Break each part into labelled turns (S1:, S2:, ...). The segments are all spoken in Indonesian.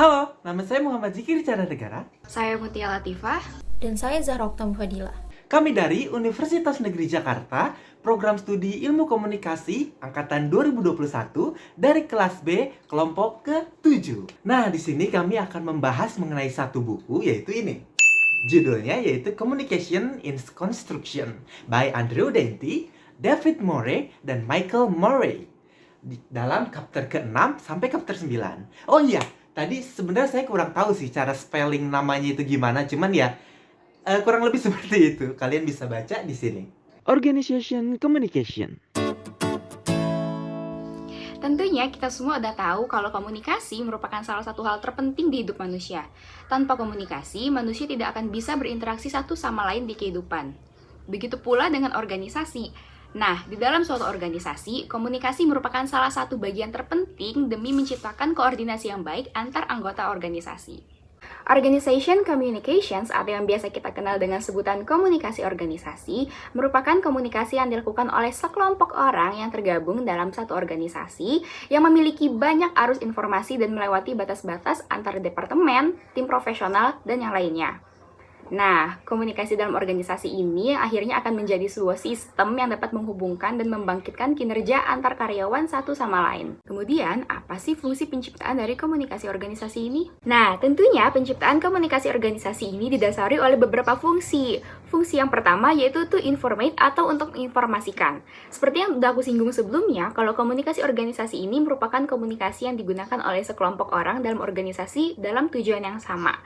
S1: Halo, nama saya Muhammad Zikir Chandra Negara.
S2: Saya Mutia Latifah.
S3: Dan saya Zahra Oktam Fadila.
S1: Kami dari Universitas Negeri Jakarta, Program Studi Ilmu Komunikasi Angkatan 2021 dari kelas B, kelompok ke-7. Nah, di sini kami akan membahas mengenai satu buku, yaitu ini. Judulnya yaitu Communication in Construction by Andrew Dainty, David Murray, dan Michael Murray. Dalam chapter ke-6 sampai chapter 9. Oh iya, tadi sebenarnya saya kurang tahu sih cara spelling namanya itu gimana, cuman ya kurang lebih seperti itu. Kalian bisa baca di sini. Organization Communication.
S2: Tentunya kita semua udah tahu kalau komunikasi merupakan salah satu hal terpenting di hidup manusia. Tanpa komunikasi, manusia tidak akan bisa berinteraksi satu sama lain di kehidupan. Begitu pula dengan organisasi. Nah, di dalam suatu organisasi, komunikasi merupakan salah satu bagian terpenting demi menciptakan koordinasi yang baik antar anggota organisasi. Organization communications, atau yang biasa kita kenal dengan sebutan komunikasi organisasi, merupakan komunikasi yang dilakukan oleh sekelompok orang yang tergabung dalam satu organisasi yang memiliki banyak arus informasi dan melewati batas-batas antara departemen, tim profesional, dan yang lainnya. Nah, komunikasi dalam organisasi ini akhirnya akan menjadi sebuah sistem yang dapat menghubungkan dan membangkitkan kinerja antar karyawan satu sama lain. Kemudian, apa sih fungsi penciptaan dari komunikasi organisasi ini? Nah, tentunya penciptaan komunikasi organisasi ini didasari oleh beberapa fungsi. Fungsi yang pertama yaitu to informate atau untuk menginformasikan. Seperti yang sudah aku singgung sebelumnya, kalau komunikasi organisasi ini merupakan komunikasi yang digunakan oleh sekelompok orang dalam organisasi dalam tujuan yang sama.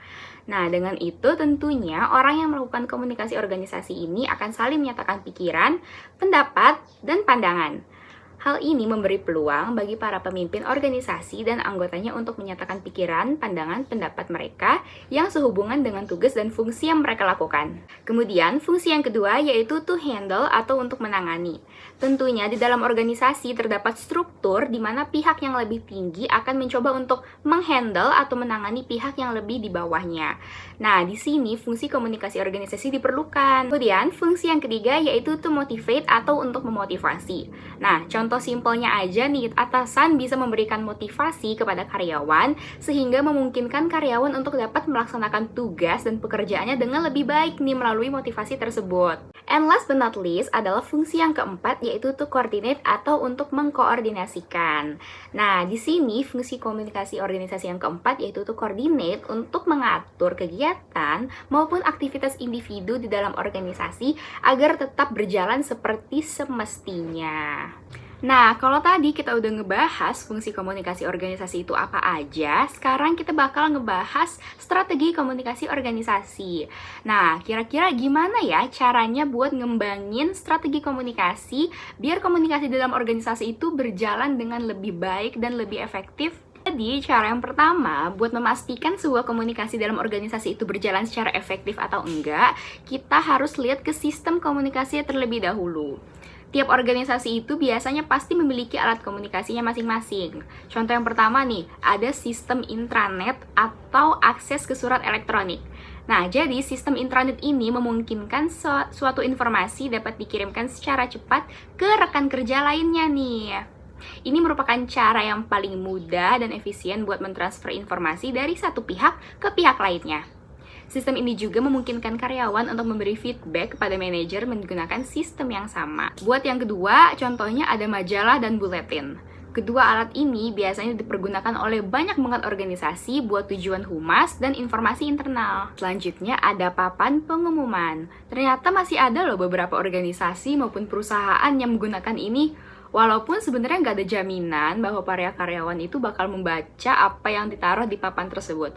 S2: Nah, dengan itu tentunya orang yang melakukan komunikasi organisasi ini akan saling menyatakan pikiran, pendapat, dan pandangan. Hal ini memberi peluang bagi para pemimpin organisasi dan anggotanya untuk menyatakan pikiran, pandangan, pendapat mereka yang sehubungan dengan tugas dan fungsi yang mereka lakukan. Kemudian, fungsi yang kedua yaitu to handle atau untuk menangani. Tentunya di dalam organisasi terdapat struktur di mana pihak yang lebih tinggi akan mencoba untuk menghandle atau menangani pihak yang lebih di bawahnya. Nah, di sini fungsi komunikasi organisasi diperlukan. Kemudian, fungsi yang ketiga yaitu to motivate atau untuk memotivasi. Nah, contoh simpelnya aja nih, atasan bisa memberikan motivasi kepada karyawan sehingga memungkinkan karyawan untuk dapat melaksanakan tugas dan pekerjaannya dengan lebih baik nih melalui motivasi tersebut. And last but not least adalah fungsi yang keempat yaitu to coordinate atau untuk mengkoordinasikan. Nah, di sini fungsi komunikasi organisasi yang keempat yaitu to coordinate untuk mengatur kegiatan maupun aktivitas individu di dalam organisasi agar tetap berjalan seperti semestinya. Nah, kalau tadi kita udah ngebahas fungsi komunikasi organisasi itu apa aja, sekarang kita bakal ngebahas strategi komunikasi organisasi. Nah, kira-kira gimana ya caranya buat ngembangin strategi komunikasi biar komunikasi dalam organisasi itu berjalan dengan lebih baik dan lebih efektif? Jadi, cara yang pertama, buat memastikan sebuah komunikasi dalam organisasi itu berjalan secara efektif atau enggak, kita harus lihat ke sistem komunikasi terlebih dahulu. Tiap organisasi itu biasanya pasti memiliki alat komunikasinya masing-masing. Contoh yang pertama nih, ada sistem intranet atau akses ke surat elektronik. Nah, jadi sistem intranet ini memungkinkan suatu informasi dapat dikirimkan secara cepat ke rekan kerja lainnya nih. Ini merupakan cara yang paling mudah dan efisien buat mentransfer informasi dari satu pihak ke pihak lainnya. Sistem ini juga memungkinkan karyawan untuk memberi feedback kepada manajer menggunakan sistem yang sama. Buat yang kedua, contohnya ada majalah dan buletin. Kedua alat ini biasanya dipergunakan oleh banyak banget organisasi buat tujuan humas dan informasi internal. Selanjutnya ada papan pengumuman. Ternyata masih ada loh beberapa organisasi maupun perusahaan yang menggunakan ini. Walaupun sebenarnya nggak ada jaminan bahwa para karyawan itu bakal membaca apa yang ditaruh di papan tersebut.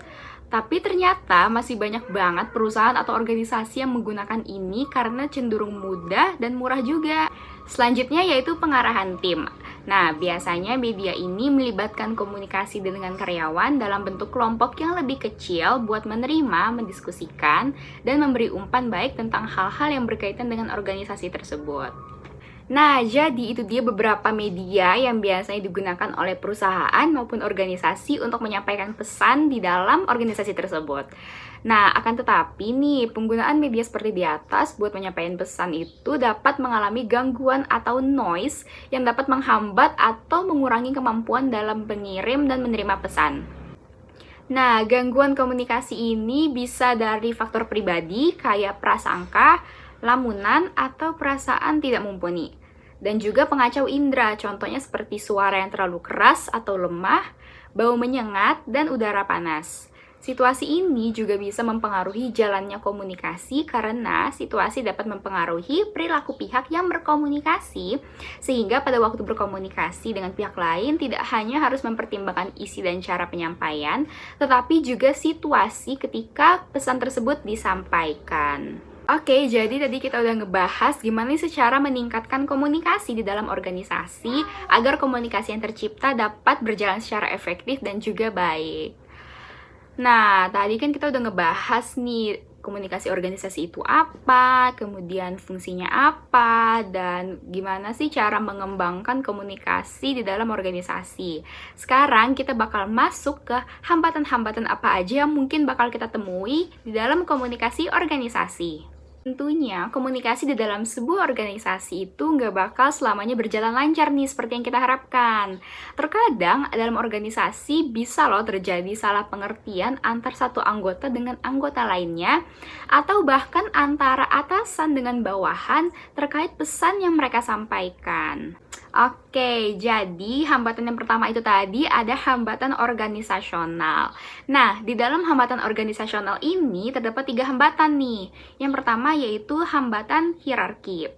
S2: Tapi ternyata masih banyak banget perusahaan atau organisasi yang menggunakan ini karena cenderung mudah dan murah juga. Selanjutnya yaitu pengarahan tim. Nah, biasanya media ini melibatkan komunikasi dengan karyawan dalam bentuk kelompok yang lebih kecil buat menerima, mendiskusikan, dan memberi umpan baik tentang hal-hal yang berkaitan dengan organisasi tersebut. Nah, jadi itu dia beberapa media yang biasanya digunakan oleh perusahaan maupun organisasi untuk menyampaikan pesan di dalam organisasi tersebut. Nah, akan tetapi nih, penggunaan media seperti di atas buat menyampaikan pesan itu dapat mengalami gangguan atau noise yang dapat menghambat atau mengurangi kemampuan dalam pengirim dan menerima pesan. Nah, gangguan komunikasi ini bisa dari faktor pribadi kayak prasangka, lamunan, atau perasaan tidak mumpuni. Dan juga pengacau indera, contohnya seperti suara yang terlalu keras atau lemah, bau menyengat, dan udara panas. Situasi ini juga bisa mempengaruhi jalannya komunikasi karena situasi dapat mempengaruhi perilaku pihak yang berkomunikasi, sehingga pada waktu berkomunikasi dengan pihak lain tidak hanya harus mempertimbangkan isi dan cara penyampaian, tetapi juga situasi ketika pesan tersebut disampaikan. Oke, jadi tadi kita udah ngebahas gimana sih cara meningkatkan komunikasi di dalam organisasi agar komunikasi yang tercipta dapat berjalan secara efektif dan juga baik. Nah, tadi kan kita udah ngebahas nih komunikasi organisasi itu apa, kemudian fungsinya apa, dan gimana sih cara mengembangkan komunikasi di dalam organisasi. Sekarang kita bakal masuk ke hambatan-hambatan apa aja yang mungkin bakal kita temui di dalam komunikasi organisasi. Tentunya, komunikasi di dalam sebuah organisasi itu nggak bakal selamanya berjalan lancar nih seperti yang kita harapkan. Terkadang, dalam organisasi bisa loh terjadi salah pengertian antar satu anggota dengan anggota lainnya, atau bahkan antara atasan dengan bawahan terkait pesan yang mereka sampaikan. Oke, jadi hambatan yang pertama itu tadi ada hambatan organisasional. Nah, di dalam hambatan organisasional ini terdapat 3 hambatan nih. Yang pertama yaitu hambatan hierarki.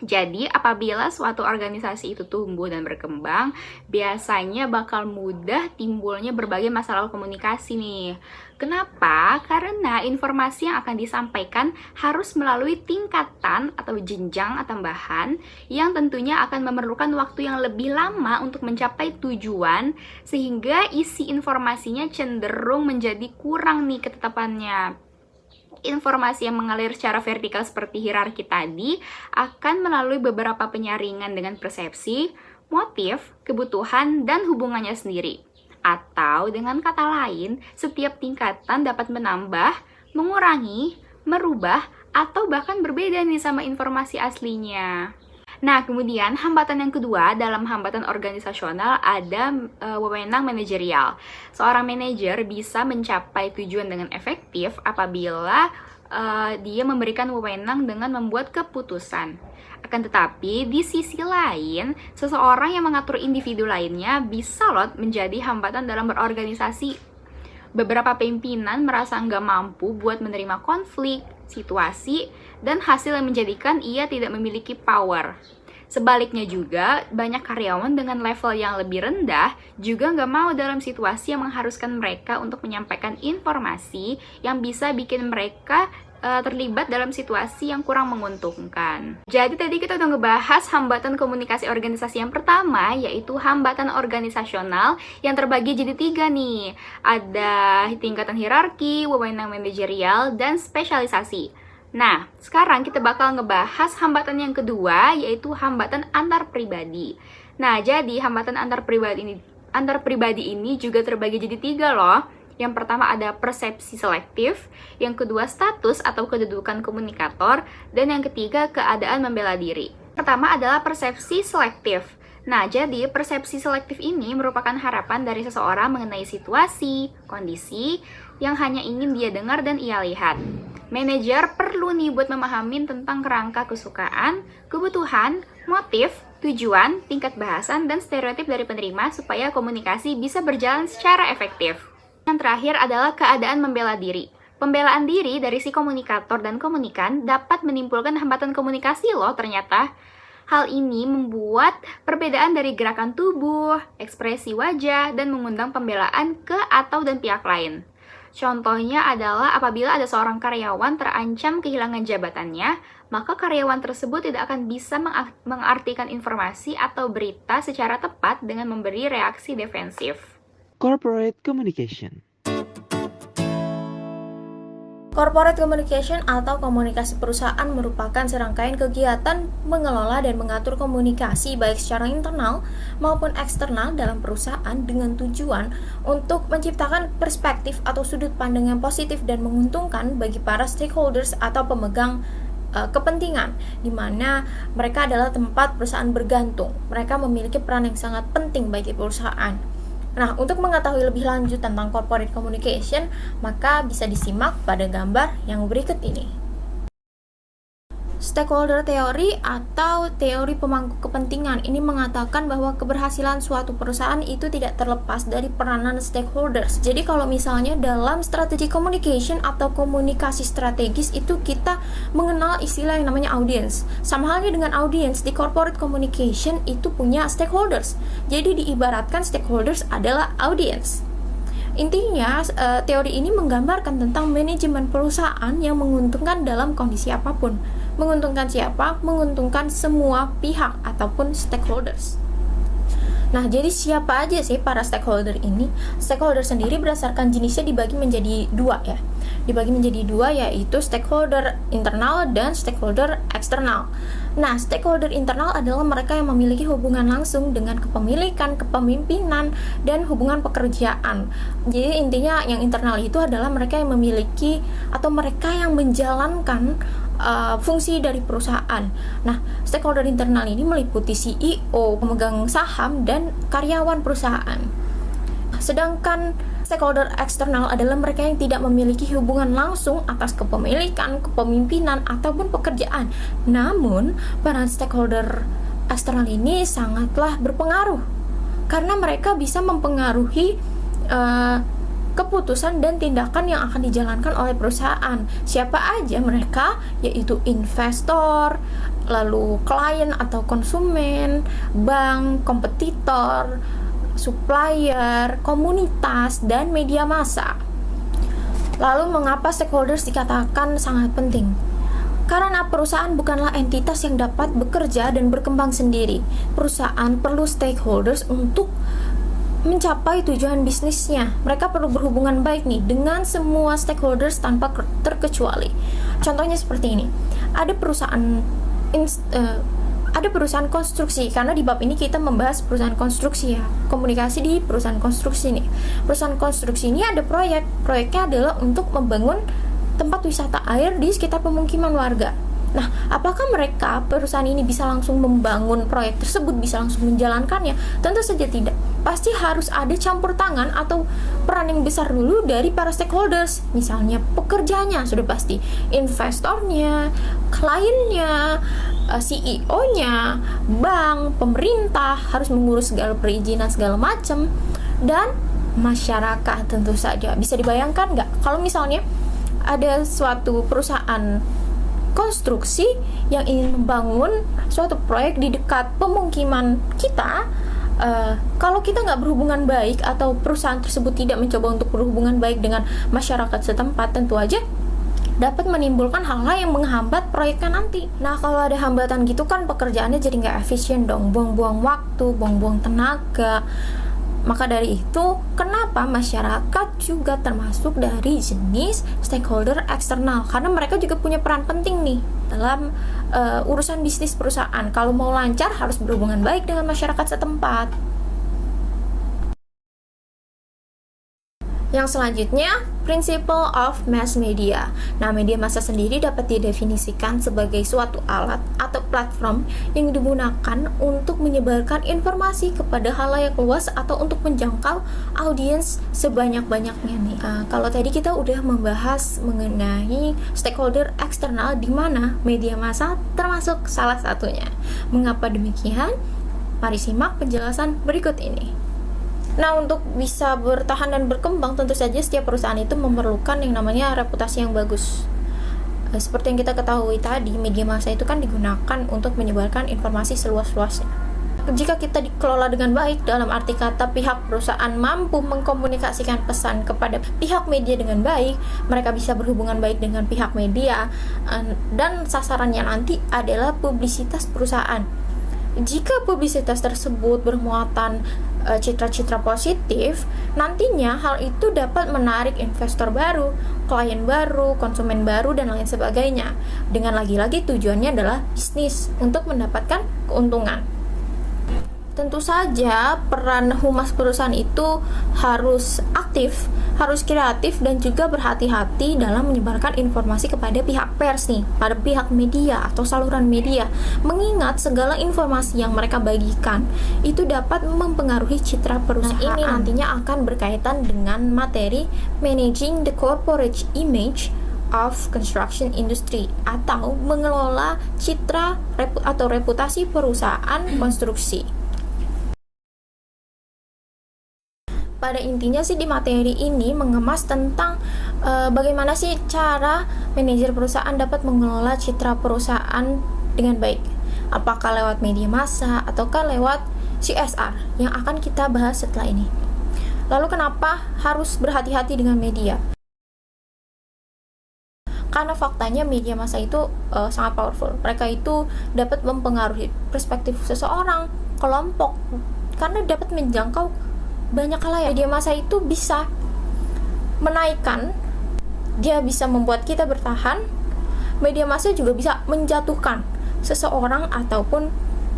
S2: Jadi, apabila suatu organisasi itu tumbuh dan berkembang, biasanya bakal mudah timbulnya berbagai masalah komunikasi nih. Kenapa? Karena informasi yang akan disampaikan harus melalui tingkatan atau jenjang tambahan yang tentunya akan memerlukan waktu yang lebih lama untuk mencapai tujuan, sehingga isi informasinya cenderung menjadi kurang nih ketetapannya. Informasi yang mengalir secara vertikal seperti hierarki tadi akan melalui beberapa penyaringan dengan persepsi, motif, kebutuhan, dan hubungannya sendiri. Atau dengan kata lain, setiap tingkatan dapat menambah, mengurangi, merubah, atau bahkan berbeda nih sama informasi aslinya. Nah, kemudian hambatan yang kedua dalam hambatan organisasional ada wewenang manajerial. Seorang manajer bisa mencapai tujuan dengan efektif apabila dia memberikan wewenang dengan membuat keputusan. Akan tetapi, di sisi lain, seseorang yang mengatur individu lainnya bisa loh menjadi hambatan dalam berorganisasi. Beberapa pimpinan merasa nggak mampu buat menerima konflik, situasi, dan hasil yang menjadikan ia tidak memiliki power. Sebaliknya juga, banyak karyawan dengan level yang lebih rendah juga nggak mau dalam situasi yang mengharuskan mereka untuk menyampaikan informasi yang bisa bikin mereka terlibat dalam situasi yang kurang menguntungkan. Jadi tadi kita udah ngebahas hambatan komunikasi organisasi yang pertama, yaitu hambatan organisasional yang terbagi jadi 3 nih. Ada tingkatan hierarki, wewenang manajerial, dan spesialisasi. Nah, sekarang kita bakal ngebahas hambatan yang kedua, yaitu hambatan antar pribadi. Nah, jadi hambatan antar pribadi ini juga terbagi jadi 3 loh. Yang pertama ada persepsi selektif, yang kedua status atau kedudukan komunikator, dan yang ketiga keadaan membela diri. Pertama adalah persepsi selektif. Nah, jadi persepsi selektif ini merupakan harapan dari seseorang mengenai situasi, kondisi, yang hanya ingin dia dengar dan ia lihat. Manajer perlu nih buat memahami tentang kerangka kesukaan, kebutuhan, motif, tujuan, tingkat bahasan, dan stereotip dari penerima supaya komunikasi bisa berjalan secara efektif. Yang terakhir adalah keadaan membela diri. Pembelaan diri dari si komunikator dan komunikan dapat menimbulkan hambatan komunikasi loh ternyata. Hal ini membuat perbedaan dari gerakan tubuh, ekspresi wajah, dan mengundang pembelaan ke atau dan pihak lain. Contohnya adalah apabila ada seorang karyawan terancam kehilangan jabatannya, maka karyawan tersebut tidak akan bisa mengartikan informasi atau berita secara tepat dengan memberi reaksi defensif.
S1: Corporate Communication.
S3: Corporate communication atau komunikasi perusahaan merupakan serangkaian kegiatan mengelola dan mengatur komunikasi baik secara internal maupun eksternal dalam perusahaan dengan tujuan untuk menciptakan perspektif atau sudut pandang yang positif dan menguntungkan bagi para stakeholders atau pemegang kepentingan, di mana mereka adalah tempat perusahaan bergantung. Mereka memiliki peran yang sangat penting bagi perusahaan. Nah, untuk mengetahui lebih lanjut tentang corporate communication, maka bisa disimak pada gambar yang berikut ini. Stakeholder theory atau teori pemangku kepentingan ini mengatakan bahwa keberhasilan suatu perusahaan itu tidak terlepas dari peranan stakeholders. Jadi kalau misalnya dalam strategi communication atau komunikasi strategis itu kita mengenal istilah yang namanya audience. Sama halnya dengan audience, di corporate communication itu punya stakeholders. Jadi diibaratkan stakeholders adalah audience. Intinya, teori ini menggambarkan tentang manajemen perusahaan yang menguntungkan dalam kondisi apapun. Menguntungkan siapa? Menguntungkan semua pihak ataupun stakeholders. Nah, jadi siapa aja sih para stakeholder ini? Stakeholder sendiri berdasarkan jenisnya dibagi menjadi dua ya. Dibagi menjadi dua, yaitu stakeholder internal dan stakeholder eksternal. Nah, stakeholder internal adalah mereka yang memiliki hubungan langsung dengan kepemilikan, kepemimpinan, dan hubungan pekerjaan. Jadi intinya yang internal itu adalah mereka yang memiliki atau mereka yang menjalankan fungsi dari perusahaan. Nah, stakeholder internal ini meliputi CEO, pemegang saham, dan karyawan perusahaan. Sedangkan stakeholder eksternal adalah mereka yang tidak memiliki hubungan langsung atas kepemilikan, kepemimpinan, ataupun pekerjaan. Namun, para stakeholder eksternal ini sangatlah berpengaruh karena mereka bisa mempengaruhi keputusan dan tindakan yang akan dijalankan oleh perusahaan. Siapa aja mereka? Yaitu investor, lalu klien atau konsumen, bank, kompetitor, supplier, komunitas, dan media massa. Lalu mengapa stakeholders dikatakan sangat penting? Karena perusahaan bukanlah entitas yang dapat bekerja dan berkembang sendiri. Perusahaan perlu stakeholders untuk mencapai tujuan bisnisnya. Mereka perlu berhubungan baik nih dengan semua stakeholders tanpa terkecuali. Contohnya seperti ini. Ada perusahaan konstruksi, karena di bab ini kita membahas perusahaan konstruksi ya. Komunikasi di perusahaan konstruksi nih. Perusahaan konstruksi ini ada proyeknya adalah untuk membangun tempat wisata air di sekitar pemukiman warga. Nah, apakah perusahaan ini bisa langsung membangun proyek tersebut, bisa langsung menjalankannya? Tentu saja tidak. Pasti harus ada campur tangan atau peran yang besar dulu dari para stakeholders. Misalnya pekerjanya sudah pasti, investornya, kliennya, CEO-nya, bank, pemerintah harus mengurus segala perizinan segala macam, dan masyarakat tentu saja. Bisa dibayangkan nggak kalau misalnya ada suatu perusahaan konstruksi yang ingin membangun suatu proyek di dekat pemukiman kita, kalau kita nggak berhubungan baik atau perusahaan tersebut tidak mencoba untuk berhubungan baik dengan masyarakat setempat, tentu aja dapat menimbulkan hal-hal yang menghambat proyeknya nanti. Nah, kalau ada hambatan gitu kan pekerjaannya jadi nggak efisien dong, buang-buang waktu, buang-buang tenaga. Maka dari itu, kenapa masyarakat juga termasuk dari jenis stakeholder eksternal? Karena mereka juga punya peran penting nih dalam urusan bisnis perusahaan. Kalau mau lancar harus berhubungan baik dengan masyarakat setempat. Yang selanjutnya, Principle of Mass Media. Nah, media massa sendiri dapat didefinisikan sebagai suatu alat atau platform yang digunakan untuk menyebarkan informasi kepada khalayak luas atau untuk menjangkau audiens sebanyak-banyaknya nih. Kalau tadi kita udah membahas mengenai stakeholder eksternal, di mana media massa termasuk salah satunya. Mengapa demikian? Mari simak penjelasan berikut ini. Nah, untuk bisa bertahan dan berkembang, tentu saja setiap perusahaan itu memerlukan yang namanya reputasi yang bagus. Seperti yang kita ketahui tadi, media massa itu kan digunakan untuk menyebarkan informasi seluas-luasnya. Jika kita dikelola dengan baik, dalam arti kata pihak perusahaan mampu mengkomunikasikan pesan kepada pihak media dengan baik, mereka bisa berhubungan baik dengan pihak media, dan sasarannya nanti adalah publisitas perusahaan. Jika publisitas tersebut bermuatan citra-citra positif, nantinya hal itu dapat menarik investor baru, klien baru, konsumen baru, dan lain sebagainya. Dengan lagi-lagi tujuannya adalah bisnis untuk mendapatkan keuntungan. Tentu saja peran humas perusahaan itu harus aktif, harus kreatif dan juga berhati-hati dalam menyebarkan informasi kepada pihak pers nih, pada pihak media atau saluran media. Mengingat segala informasi yang mereka bagikan itu dapat mempengaruhi citra perusahaan. Nah, ini nantinya akan berkaitan dengan materi Managing the Corporate Image of Construction Industry atau mengelola citra atau reputasi perusahaan konstruksi. Pada intinya sih di materi ini mengemas tentang bagaimana sih cara manajer perusahaan dapat mengelola citra perusahaan dengan baik. Apakah lewat media massa ataukah lewat CSR yang akan kita bahas setelah ini. Lalu kenapa harus berhati-hati dengan media? Karena faktanya media massa itu sangat powerful. Mereka itu dapat mempengaruhi perspektif seseorang, kelompok, karena dapat menjangkau banyak hal. Media massa itu bisa menaikkan, dia bisa membuat kita bertahan. Media massa juga bisa menjatuhkan seseorang ataupun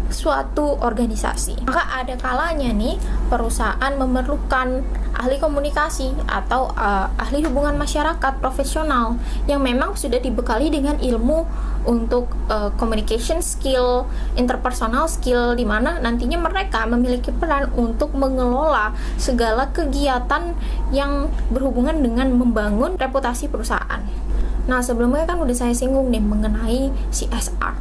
S3: suatu organisasi. Maka ada kalanya nih perusahaan memerlukan ahli komunikasi atau ahli hubungan masyarakat profesional yang memang sudah dibekali dengan ilmu untuk communication skill, interpersonal skill, di mana nantinya mereka memiliki peran untuk mengelola segala kegiatan yang berhubungan dengan membangun reputasi perusahaan. Nah, sebelumnya kan udah saya singgung nih mengenai CSR.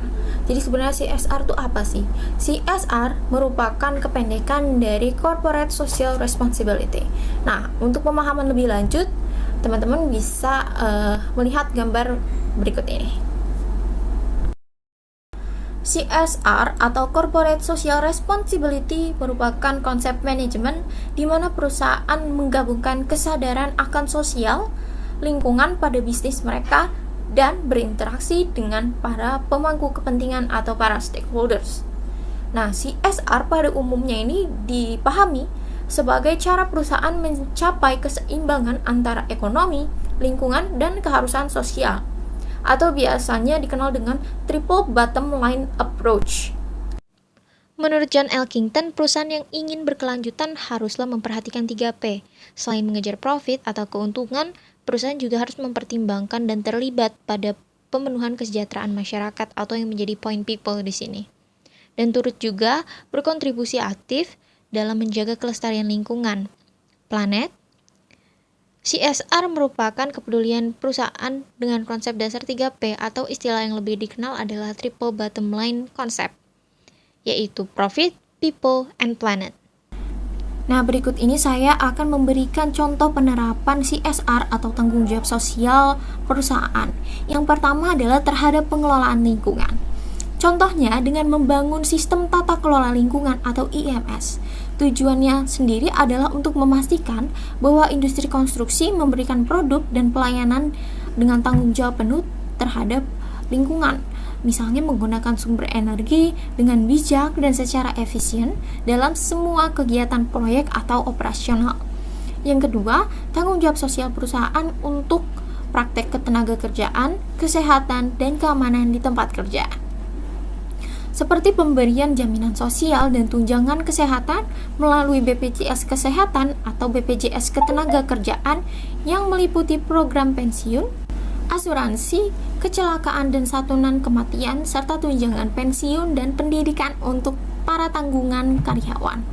S3: Jadi sebenarnya CSR itu apa sih? CSR merupakan kependekan dari Corporate Social Responsibility. Nah, untuk pemahaman lebih lanjut, teman-teman bisa melihat gambar berikut ini. CSR atau Corporate Social Responsibility merupakan konsep manajemen di mana perusahaan menggabungkan kesadaran akan sosial, lingkungan pada bisnis mereka, dan berinteraksi dengan para pemangku kepentingan atau para stakeholders. Nah, CSR pada umumnya ini dipahami sebagai cara perusahaan mencapai keseimbangan antara ekonomi, lingkungan, dan keharusan sosial, atau biasanya dikenal dengan triple bottom line approach. Menurut John Elkington, perusahaan yang ingin berkelanjutan haruslah memperhatikan 3P. Selain mengejar profit atau keuntungan, perusahaan juga harus mempertimbangkan dan terlibat pada pemenuhan kesejahteraan masyarakat atau yang menjadi point people di sini. Dan turut juga berkontribusi aktif dalam menjaga kelestarian lingkungan, planet. CSR merupakan kepedulian perusahaan dengan konsep dasar 3P atau istilah yang lebih dikenal adalah triple bottom line concept, yaitu profit, people, and planet. Nah, berikut ini saya akan memberikan contoh penerapan CSR atau tanggung jawab sosial perusahaan. Yang pertama adalah terhadap pengelolaan lingkungan. Contohnya dengan membangun sistem tata kelola lingkungan atau IMS. Tujuannya sendiri adalah untuk memastikan bahwa industri konstruksi memberikan produk dan pelayanan dengan tanggung jawab penuh terhadap lingkungan. Misalnya menggunakan sumber energi dengan bijak dan secara efisien dalam semua kegiatan proyek atau operasional. Yang kedua, tanggung jawab sosial perusahaan untuk praktek ketenagakerjaan, kesehatan, dan keamanan di tempat kerja. Seperti pemberian jaminan sosial dan tunjangan kesehatan melalui BPJS Kesehatan atau BPJS Ketenagakerjaan yang meliputi program pensiun, asuransi, kecelakaan dan santunan kematian, serta tunjangan pensiun dan pendidikan untuk para tanggungan karyawan.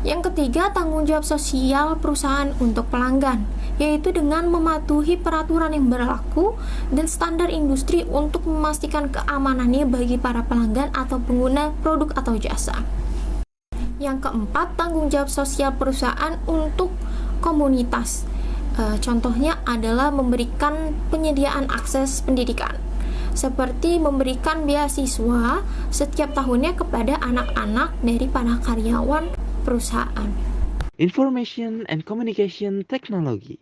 S3: Yang ketiga, tanggung jawab sosial perusahaan untuk pelanggan, yaitu dengan mematuhi peraturan yang berlaku dan standar industri untuk memastikan keamanannya bagi para pelanggan atau pengguna produk atau jasa. Yang keempat, tanggung jawab sosial perusahaan untuk komunitas. Contohnya adalah memberikan penyediaan akses pendidikan, seperti memberikan beasiswa setiap tahunnya kepada anak-anak dari para karyawan perusahaan.
S1: Information and Communication Technology.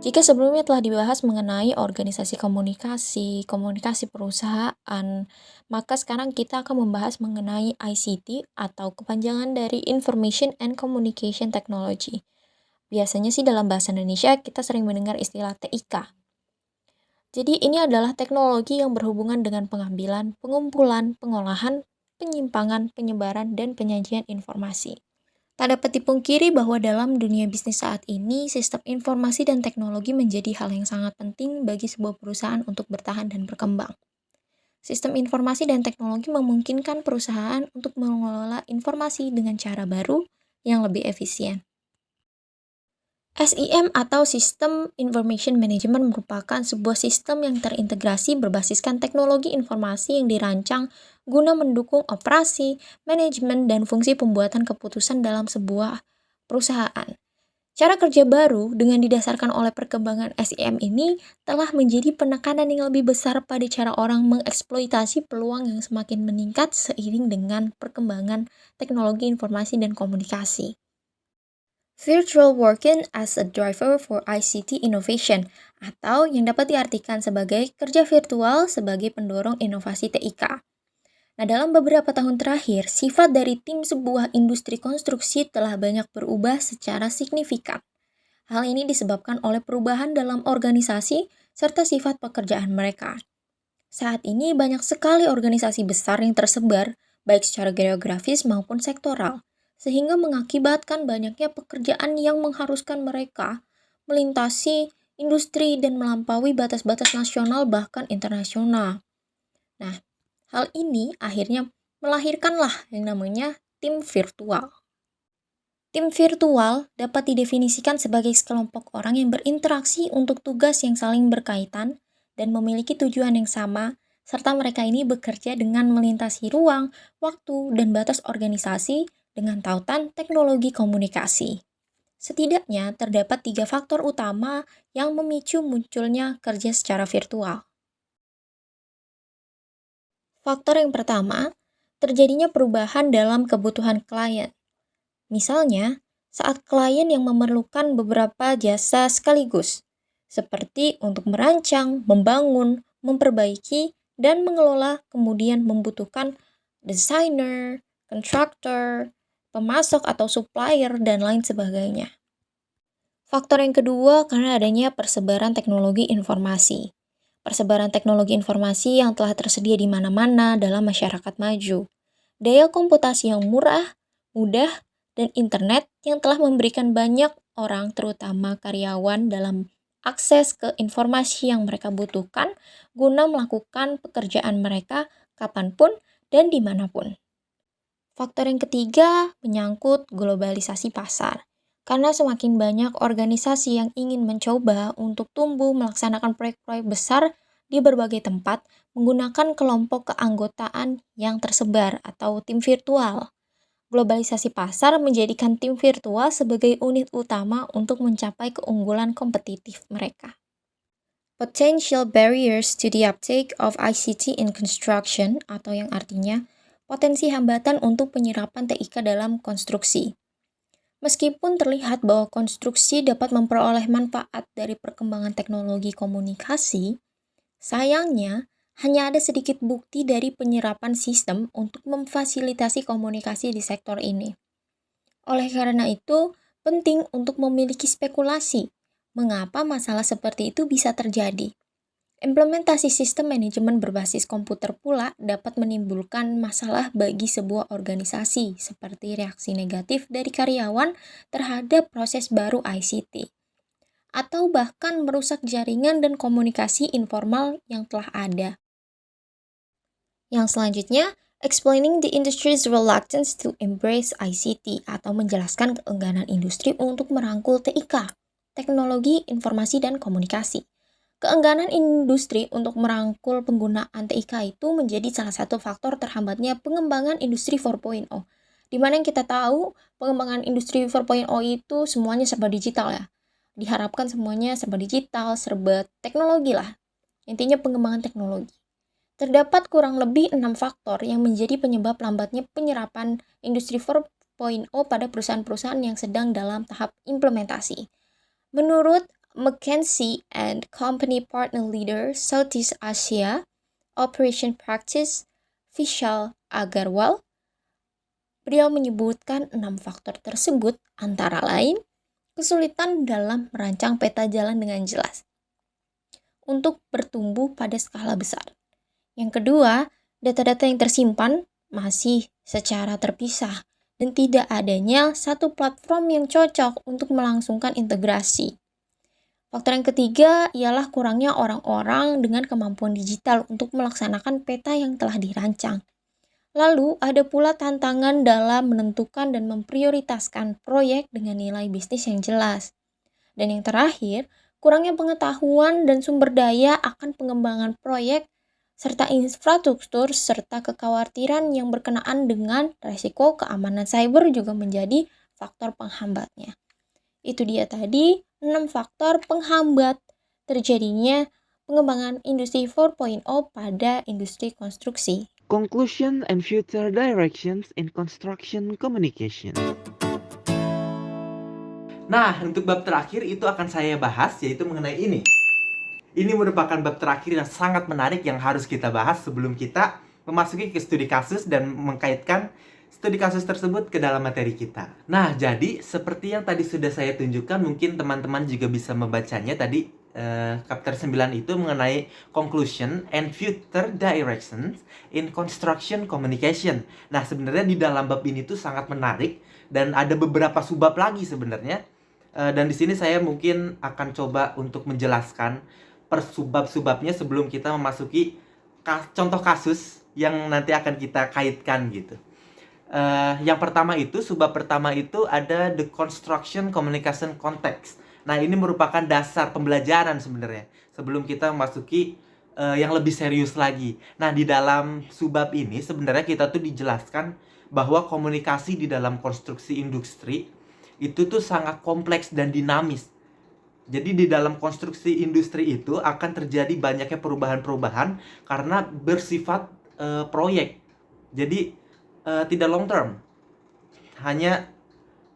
S3: Jika sebelumnya telah dibahas mengenai organisasi komunikasi perusahaan, maka sekarang kita akan membahas mengenai ICT atau kepanjangan dari Information and Communication Technology. Biasanya sih dalam bahasa Indonesia kita sering mendengar istilah TIK. Jadi ini adalah teknologi yang berhubungan dengan pengambilan, pengumpulan, pengolahan, penyimpangan, penyebaran, dan penyajian informasi. Tak dapat dipungkiri bahwa dalam dunia bisnis saat ini, sistem informasi dan teknologi menjadi hal yang sangat penting bagi sebuah perusahaan untuk bertahan dan berkembang. Sistem informasi dan teknologi memungkinkan perusahaan untuk mengelola informasi dengan cara baru yang lebih efisien. SIM atau System Information Management merupakan sebuah sistem yang terintegrasi berbasiskan teknologi informasi yang dirancang guna mendukung operasi, manajemen, dan fungsi pembuatan keputusan dalam sebuah perusahaan. Cara kerja baru dengan didasarkan oleh perkembangan SIM ini telah menjadi penekanan yang lebih besar pada cara orang mengeksploitasi peluang yang semakin meningkat seiring dengan perkembangan teknologi informasi dan komunikasi. Virtual working as a driver for ICT innovation, atau yang dapat diartikan sebagai kerja virtual sebagai pendorong inovasi TIK. Nah, dalam beberapa tahun terakhir, sifat dari tim sebuah industri konstruksi telah banyak berubah secara signifikan. Hal ini disebabkan oleh perubahan dalam organisasi serta sifat pekerjaan mereka. Saat ini banyak sekali organisasi besar yang tersebar, baik secara geografis maupun sektoral, sehingga mengakibatkan banyaknya pekerjaan yang mengharuskan mereka melintasi industri dan melampaui batas-batas nasional bahkan internasional. Nah, hal ini akhirnya melahirkanlah yang namanya tim virtual. Tim virtual dapat didefinisikan sebagai sekelompok orang yang berinteraksi untuk tugas yang saling berkaitan dan memiliki tujuan yang sama, serta mereka ini bekerja dengan melintasi ruang, waktu, dan batas organisasi dengan tautan teknologi komunikasi. Setidaknya terdapat 3 faktor utama yang memicu munculnya kerja secara virtual. Faktor yang pertama, terjadinya perubahan dalam kebutuhan klien. Misalnya, saat klien yang memerlukan beberapa jasa sekaligus, seperti untuk merancang, membangun, memperbaiki, dan mengelola, kemudian membutuhkan desainer, kontraktor, pemasok atau supplier, dan lain sebagainya. Faktor yang kedua karena adanya persebaran teknologi informasi. Persebaran teknologi informasi yang telah tersedia di mana-mana dalam masyarakat maju. Daya komputasi yang murah, mudah, dan internet yang telah memberikan banyak orang, terutama karyawan, dalam akses ke informasi yang mereka butuhkan guna melakukan pekerjaan mereka kapanpun dan dimanapun. Faktor yang ketiga menyangkut globalisasi pasar. Karena semakin banyak organisasi yang ingin mencoba untuk tumbuh melaksanakan proyek-proyek besar di berbagai tempat menggunakan kelompok keanggotaan yang tersebar atau tim virtual. Globalisasi pasar menjadikan tim virtual sebagai unit utama untuk mencapai keunggulan kompetitif mereka. Potential barriers to the uptake of ICT in construction, atau yang artinya potensi hambatan untuk penyerapan TIK dalam konstruksi. Meskipun terlihat bahwa konstruksi dapat memperoleh manfaat dari perkembangan teknologi komunikasi, sayangnya hanya ada sedikit bukti dari penyerapan sistem untuk memfasilitasi komunikasi di sektor ini. Oleh karena itu, penting untuk memiliki spekulasi mengapa masalah seperti itu bisa terjadi. Implementasi sistem manajemen berbasis komputer pula dapat menimbulkan masalah bagi sebuah organisasi, seperti reaksi negatif dari karyawan terhadap proses baru ICT, atau bahkan merusak jaringan dan komunikasi informal yang telah ada. Yang selanjutnya, explaining the industry's reluctance to embrace ICT, atau menjelaskan keengganan industri untuk merangkul TIK, teknologi informasi dan komunikasi. Keengganan industri untuk merangkul penggunaan TIK itu menjadi salah satu faktor terhambatnya pengembangan industri 4.0. Di mana yang kita tahu, pengembangan industri 4.0 itu semuanya serba digital ya. Diharapkan semuanya serba digital, serba teknologi lah. Intinya pengembangan teknologi. Terdapat kurang lebih 6 faktor yang menjadi penyebab lambatnya penyerapan industri 4.0 pada perusahaan-perusahaan yang sedang dalam tahap implementasi. Menurut McKinsey and Company Partner Leader Southeast Asia Operation Practice Vishal Agarwal, beliau menyebutkan 6 faktor tersebut antara lain kesulitan dalam merancang peta jalan dengan jelas untuk bertumbuh pada skala besar. Yang kedua, data-data yang tersimpan masih secara terpisah dan tidak adanya satu platform yang cocok untuk melangsungkan integrasi. Faktor yang ketiga ialah kurangnya orang-orang dengan kemampuan digital untuk melaksanakan peta yang telah dirancang. Lalu, ada pula tantangan dalam menentukan dan memprioritaskan proyek dengan nilai bisnis yang jelas. Dan yang terakhir, kurangnya pengetahuan dan sumber daya akan pengembangan proyek serta infrastruktur serta kekhawatiran yang berkenaan dengan resiko keamanan cyber juga menjadi faktor penghambatnya. Itu dia tadi 6 faktor penghambat terjadinya pengembangan industri 4.0 pada industri konstruksi.
S1: Conclusion and future directions in construction communication. Nah, untuk bab terakhir itu akan saya bahas, yaitu mengenai ini. Ini merupakan bab terakhir yang sangat menarik yang harus kita bahas sebelum kita memasuki ke studi kasus dan mengkaitkan studi kasus tersebut ke dalam materi kita. Nah, jadi seperti yang tadi sudah saya tunjukkan, mungkin teman-teman juga bisa membacanya tadi, chapter 9 itu mengenai conclusion and future directions in construction communication. Nah, sebenarnya di dalam bab ini tuh sangat menarik dan ada beberapa subbab lagi sebenarnya. Dan di sini saya mungkin akan coba untuk menjelaskan per subbab-subbabnya sebelum kita memasuki contoh kasus yang nanti akan kita kaitkan gitu. Yang pertama itu, subbab pertama itu ada the construction communication context. Nah, ini merupakan dasar pembelajaran sebenarnya sebelum kita memasuki yang lebih serius lagi. Nah, di dalam subbab ini sebenarnya kita tuh dijelaskan bahwa komunikasi di dalam konstruksi industri itu tuh sangat kompleks dan dinamis. Jadi di dalam konstruksi industri itu akan terjadi banyaknya perubahan-perubahan karena bersifat proyek. Jadi tidak long term, hanya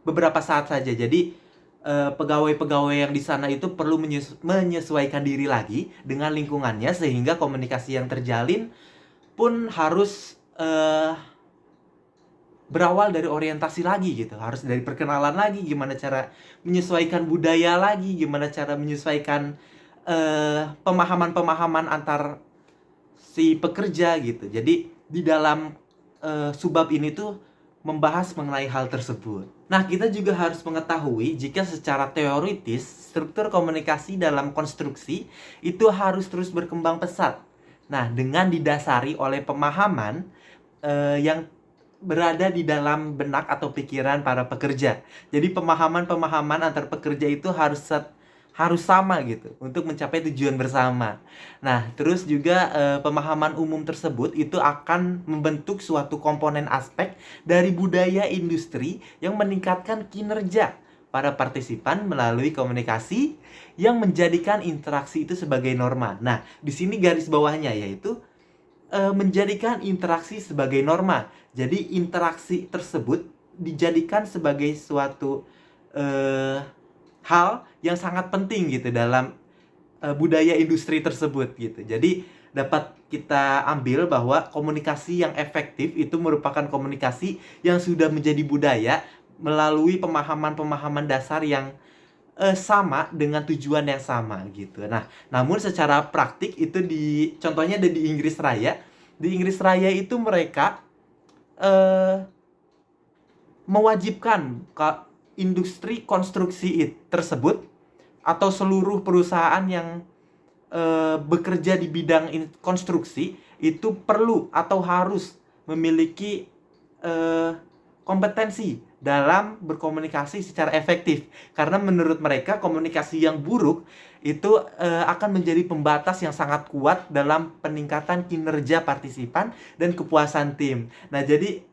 S1: beberapa saat saja. Jadi pegawai-pegawai yang di sana itu perlu menyesuaikan diri lagi dengan lingkungannya, sehingga komunikasi yang terjalin pun harus berawal dari orientasi lagi gitu. Harus dari perkenalan lagi, gimana cara menyesuaikan budaya lagi, gimana cara menyesuaikan pemahaman-pemahaman antar si pekerja gitu. Jadi di dalam subbab ini tuh membahas mengenai hal tersebut. Nah, kita juga harus mengetahui jika secara teoritis struktur komunikasi dalam konstruksi itu harus terus berkembang pesat. Nah, dengan didasari oleh pemahaman yang berada di dalam benak atau pikiran para pekerja. Jadi pemahaman-pemahaman antar pekerja itu harus sama gitu untuk mencapai tujuan bersama. Nah, terus juga pemahaman umum tersebut itu akan membentuk suatu komponen aspek dari budaya industri yang meningkatkan kinerja para partisipan melalui komunikasi yang menjadikan interaksi itu sebagai norma. Nah, di sini garis bawahnya yaitu menjadikan interaksi sebagai norma. Jadi interaksi tersebut dijadikan sebagai suatu hal yang sangat penting gitu dalam budaya industri tersebut gitu. Jadi dapat kita ambil bahwa komunikasi yang efektif itu merupakan komunikasi yang sudah menjadi budaya melalui pemahaman-pemahaman dasar yang sama dengan tujuan yang sama gitu. Nah, namun secara praktik itu contohnya ada di Inggris Raya. Di Inggris Raya itu mereka mewajibkan industri konstruksi tersebut atau seluruh perusahaan yang bekerja di bidang konstruksi itu perlu atau harus memiliki kompetensi dalam berkomunikasi secara efektif, karena menurut mereka komunikasi yang buruk itu akan menjadi pembatas yang sangat kuat dalam peningkatan kinerja partisipan dan kepuasan tim. Nah, jadi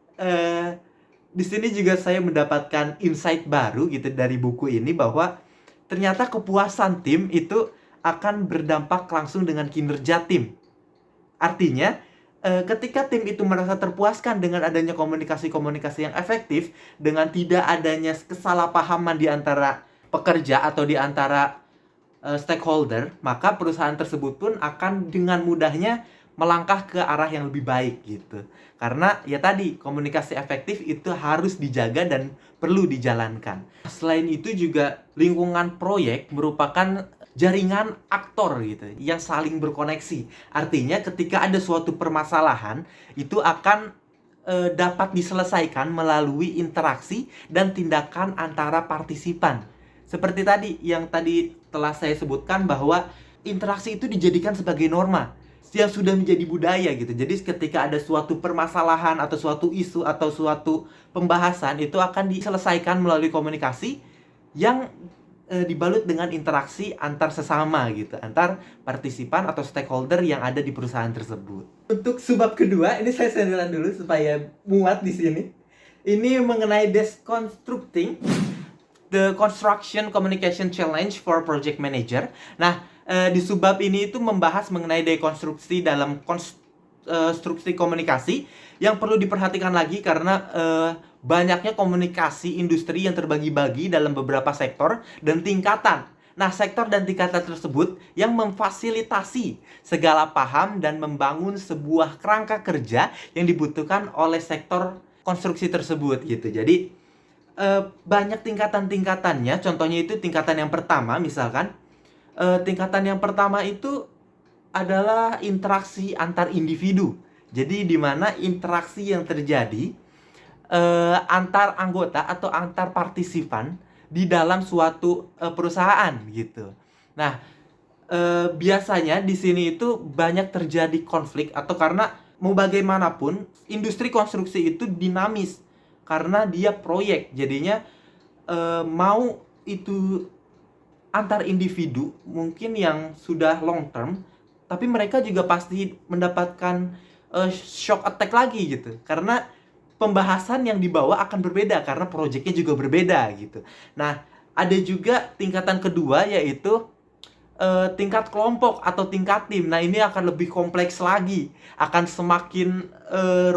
S1: di sini juga saya mendapatkan insight baru gitu dari buku ini, bahwa ternyata kepuasan tim itu akan berdampak langsung dengan kinerja tim. Artinya ketika tim itu merasa terpuaskan dengan adanya komunikasi-komunikasi yang efektif, dengan tidak adanya kesalahpahaman di antara pekerja atau di antara stakeholder, maka perusahaan tersebut pun akan dengan mudahnya melangkah ke arah yang lebih baik gitu. Karena ya tadi, komunikasi efektif itu harus dijaga dan perlu dijalankan. Selain itu juga lingkungan proyek merupakan jaringan aktor gitu yang saling berkoneksi. Artinya ketika ada suatu permasalahan itu akan dapat diselesaikan melalui interaksi dan tindakan antara partisipan. Seperti tadi yang tadi telah saya sebutkan bahwa interaksi itu dijadikan sebagai norma yang sudah menjadi budaya gitu. Jadi ketika ada suatu permasalahan atau suatu isu atau suatu pembahasan itu akan diselesaikan melalui komunikasi yang dibalut dengan interaksi antar sesama gitu, antar partisipan atau stakeholder yang ada di perusahaan tersebut. Untuk subbab kedua, ini saya senderan dulu supaya muat di sini. Ini mengenai deconstructing the construction communication challenge for project manager. Nah, di subbab ini itu membahas mengenai dekonstruksi dalam konstruksi komunikasi yang perlu diperhatikan lagi karena banyaknya komunikasi industri yang terbagi-bagi dalam beberapa sektor dan tingkatan. Nah, sektor dan tingkatan tersebut yang memfasilitasi segala paham dan membangun sebuah kerangka kerja yang dibutuhkan oleh sektor konstruksi tersebut gitu. Jadi banyak tingkatan-tingkatannya. Contohnya itu tingkatan yang pertama misalkan. Tingkatan yang pertama itu adalah interaksi antar individu. Jadi di mana interaksi yang terjadi antar anggota atau antar partisipan di dalam suatu perusahaan gitu. Nah, biasanya di sini itu banyak terjadi konflik atau karena mau bagaimanapun industri konstruksi itu dinamis karena dia proyek. Jadinya mau itu antar individu mungkin yang sudah long term, tapi mereka juga pasti mendapatkan shock attack lagi gitu. Karena pembahasan yang dibawa akan berbeda karena proyeknya juga berbeda gitu. Nah, ada juga tingkatan kedua yaitu tingkat kelompok atau tingkat tim. Nah, ini akan lebih kompleks lagi, akan semakin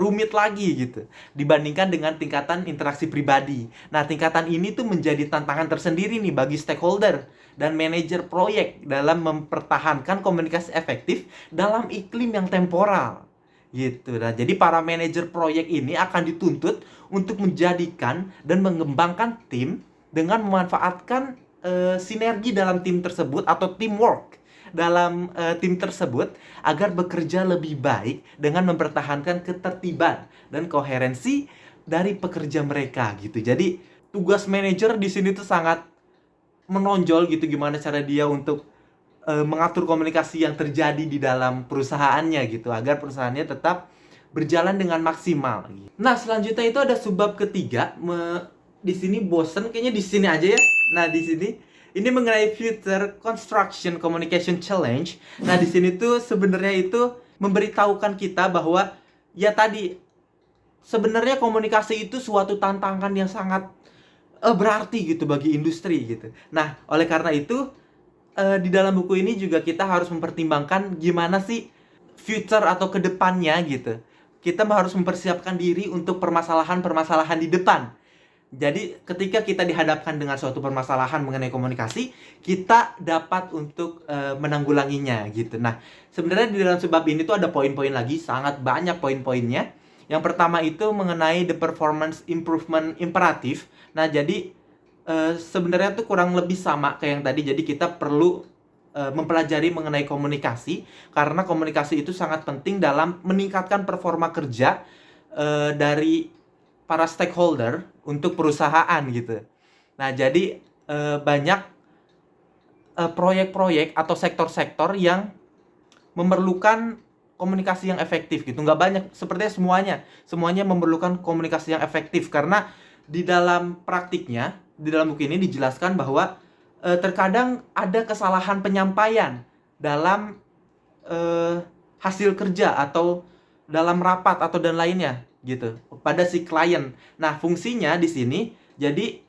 S1: rumit lagi gitu dibandingkan dengan tingkatan interaksi pribadi. Nah, tingkatan ini tuh menjadi tantangan tersendiri nih bagi stakeholder dan manajer proyek dalam mempertahankan komunikasi efektif dalam iklim yang temporal gitu. Nah, jadi para manajer proyek ini akan dituntut untuk menjadikan dan mengembangkan tim dengan memanfaatkan sinergi dalam tim tersebut atau teamwork dalam tim tersebut agar bekerja lebih baik dengan mempertahankan ketertiban dan koherensi dari pekerja mereka gitu. Jadi tugas manajer di sini tuh sangat menonjol gitu, gimana cara dia untuk mengatur komunikasi yang terjadi di dalam perusahaannya gitu agar perusahaannya tetap berjalan dengan maksimal. Nah, selanjutnya itu ada subbab ketiga. Di sini bosen kayaknya di sini aja ya. Nah, di sini ini mengenai Future Construction Communication Challenge. Nah, di sini tuh sebenarnya itu memberitahukan kita bahwa ya tadi sebenarnya komunikasi itu suatu tantangan yang sangat berarti gitu bagi industri gitu. Nah, oleh karena itu di dalam buku ini juga kita harus mempertimbangkan gimana sih future atau kedepannya gitu. Kita harus mempersiapkan diri untuk permasalahan-permasalahan di depan. Jadi ketika kita dihadapkan dengan suatu permasalahan mengenai komunikasi, kita dapat untuk menanggulanginya gitu. Nah, sebenarnya di dalam sebab ini tuh ada poin-poin lagi, sangat banyak poin-poinnya. Yang pertama itu mengenai the performance improvement imperative. Nah, jadi sebenarnya tuh kurang lebih sama kayak yang tadi. Jadi kita perlu mempelajari mengenai komunikasi karena komunikasi itu sangat penting dalam meningkatkan performa kerja dari para stakeholder untuk perusahaan gitu. Nah, jadi banyak proyek-proyek atau sektor-sektor yang memerlukan komunikasi yang efektif gitu. Nggak banyak, sepertinya semuanya memerlukan komunikasi yang efektif karena di dalam praktiknya, di dalam buku ini dijelaskan bahwa terkadang ada kesalahan penyampaian dalam hasil kerja atau dalam rapat atau dan lainnya gitu pada si klien. Nah, fungsinya di sini jadi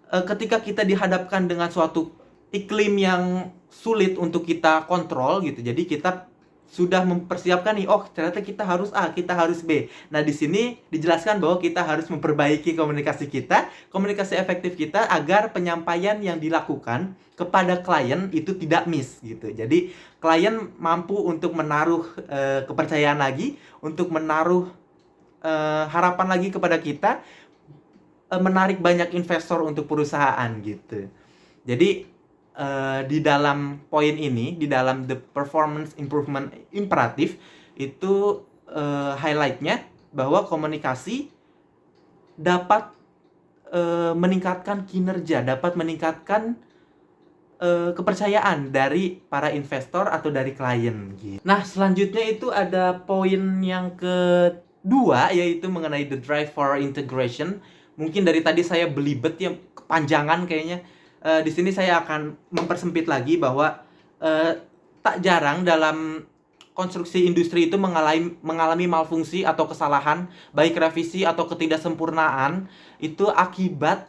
S1: ketika kita dihadapkan dengan suatu iklim yang sulit untuk kita kontrol gitu. Jadi kita sudah mempersiapkan nih, oh ternyata kita harus A, kita harus B. Nah, di sini dijelaskan bahwa kita harus memperbaiki komunikasi kita, komunikasi efektif kita agar penyampaian yang dilakukan kepada klien itu tidak miss gitu. Jadi klien mampu untuk menaruh kepercayaan lagi, untuk menaruh harapan lagi kepada kita, menarik banyak investor untuk perusahaan gitu. Jadi di dalam poin ini, di dalam the performance improvement imperative itu highlightnya bahwa komunikasi dapat meningkatkan kinerja, dapat meningkatkan kepercayaan dari para investor atau dari klien gitu. Nah, selanjutnya itu ada poin yang kedua, yaitu mengenai the drive for integration. Mungkin dari tadi saya belibet ya, kepanjangan kayaknya. Di sini saya akan mempersempit lagi bahwa tak jarang dalam konstruksi industri itu mengalami malfungsi atau kesalahan, baik revisi atau ketidaksempurnaan, itu akibat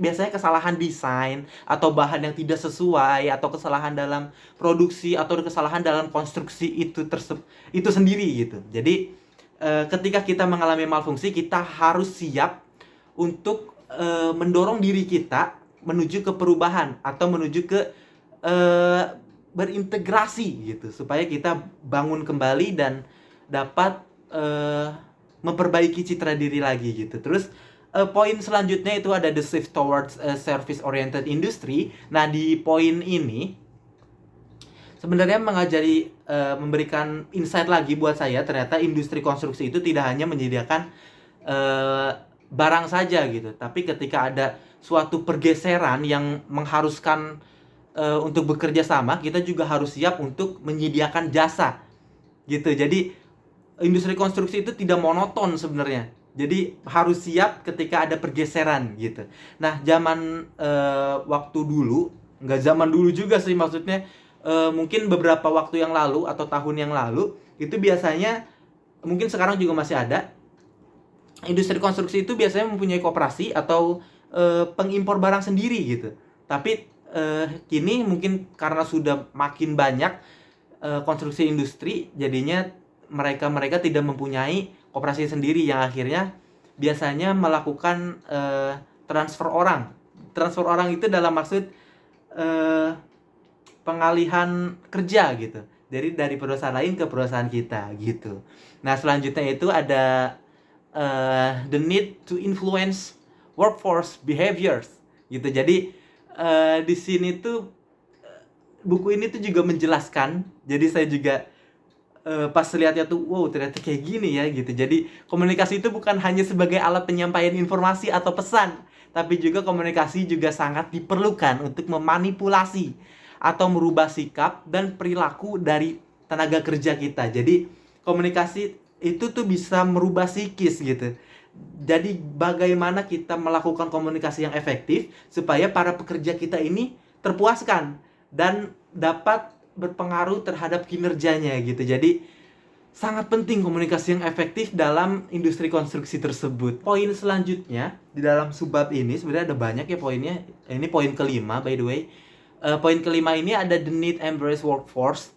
S1: biasanya kesalahan desain atau bahan yang tidak sesuai, atau kesalahan dalam produksi atau kesalahan dalam konstruksi itu sendiri gitu. Jadi ketika kita mengalami malfungsi, kita harus siap untuk mendorong diri kita menuju ke perubahan atau menuju ke berintegrasi gitu, supaya kita bangun kembali dan dapat memperbaiki citra diri lagi gitu. Terus poin selanjutnya itu ada the shift towards a service oriented industry. Nah, di poin ini sebenarnya memberikan insight lagi buat saya. Ternyata industri konstruksi itu tidak hanya menyediakan barang saja gitu, tapi ketika ada suatu pergeseran yang mengharuskan untuk bekerja sama, kita juga harus siap untuk menyediakan jasa gitu. Jadi industri konstruksi itu tidak monoton sebenarnya. Jadi harus siap ketika ada pergeseran gitu. Nah, waktu dulu, nggak zaman dulu juga sih maksudnya, mungkin beberapa waktu yang lalu atau tahun yang lalu, itu biasanya, mungkin sekarang juga masih ada, industri konstruksi itu biasanya mempunyai koperasi atau pengimpor barang sendiri gitu. Tapi kini mungkin karena sudah makin banyak konstruksi industri, jadinya mereka tidak mempunyai koperasi sendiri, yang akhirnya biasanya melakukan transfer orang. Transfer orang itu dalam maksud pengalihan kerja gitu, dari perusahaan lain ke perusahaan kita gitu. Nah, selanjutnya itu ada the need to influence workforce behaviors gitu. Jadi di sini tuh buku ini tuh juga menjelaskan. Jadi saya juga pas lihatnya tuh, wow, ternyata kayak gini ya gitu. Jadi komunikasi itu bukan hanya sebagai alat penyampaian informasi atau pesan, tapi juga komunikasi juga sangat diperlukan untuk memanipulasi atau merubah sikap dan perilaku dari tenaga kerja kita. Jadi komunikasi itu tuh bisa merubah psikis gitu. Jadi bagaimana kita melakukan komunikasi yang efektif supaya para pekerja kita ini terpuaskan dan dapat berpengaruh terhadap kinerjanya gitu. Jadi sangat penting komunikasi yang efektif dalam industri konstruksi tersebut. Poin selanjutnya di dalam subbab ini sebenarnya ada banyak ya poinnya. Ini poin kelima by the way. Poin kelima ini ada the need embrace workforce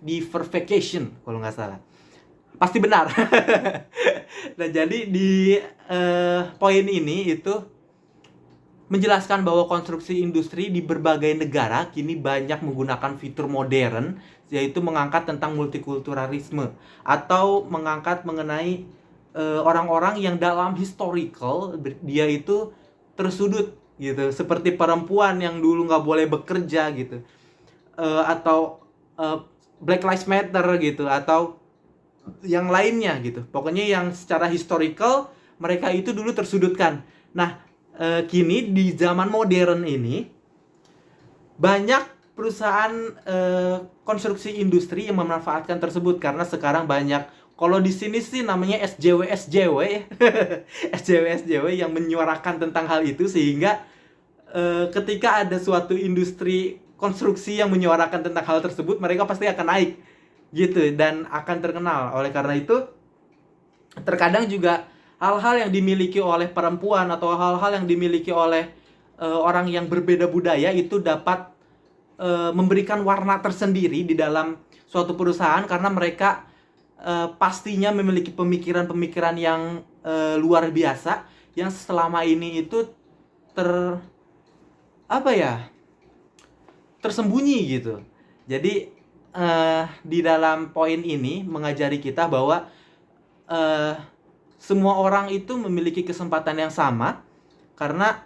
S1: diversification kalau nggak salah. Pasti benar. Nah, jadi di poin ini itu menjelaskan bahwa konstruksi industri di berbagai negara kini banyak menggunakan fitur modern, yaitu mengangkat tentang multikulturalisme atau mengangkat mengenai orang-orang yang dalam historical dia itu tersudut gitu, seperti perempuan yang dulu nggak boleh bekerja gitu, atau Black Lives Matter gitu, atau yang lainnya gitu. Pokoknya yang secara historical mereka itu dulu tersudutkan. Nah, kini di zaman modern ini banyak perusahaan konstruksi industri yang memanfaatkan tersebut, karena sekarang banyak, kalau di sini sih namanya SJW SJW yang menyuarakan tentang hal itu, sehingga ketika ada suatu industri konstruksi yang menyuarakan tentang hal tersebut, mereka pasti akan naik gitu dan akan terkenal. Oleh karena itu, terkadang juga hal-hal yang dimiliki oleh perempuan atau hal-hal yang dimiliki oleh orang yang berbeda budaya itu dapat memberikan warna tersendiri di dalam suatu perusahaan, karena mereka pastinya memiliki pemikiran-pemikiran yang luar biasa yang selama ini itu tersembunyi gitu. Jadi di dalam poin ini mengajari kita bahwa semua orang itu memiliki kesempatan yang sama, karena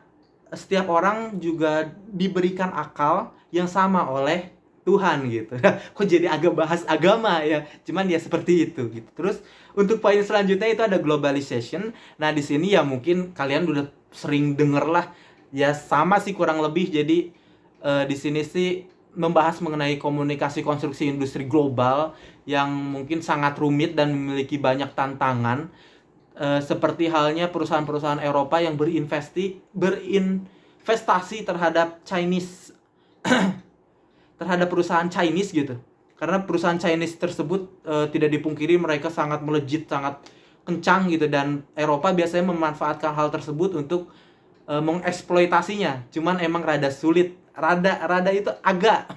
S1: setiap orang juga diberikan akal yang sama oleh Tuhan gitu. Kok jadi agak bahas agama ya? Cuman ya seperti itu gitu. Terus untuk poin selanjutnya itu ada globalization. Nah, di sini ya mungkin kalian udah sering denger lah. Ya sama sih kurang lebih. Jadi di sini sih membahas mengenai komunikasi konstruksi industri global yang mungkin sangat rumit dan memiliki banyak tantangan. Seperti halnya perusahaan-perusahaan Eropa yang berinvestasi terhadap terhadap perusahaan Chinese gitu. Karena perusahaan Chinese tersebut tidak dipungkiri mereka sangat melejit, sangat kencang gitu, dan Eropa biasanya memanfaatkan hal tersebut untuk mengeksploitasinya. Cuman emang rada sulit. Rada itu agak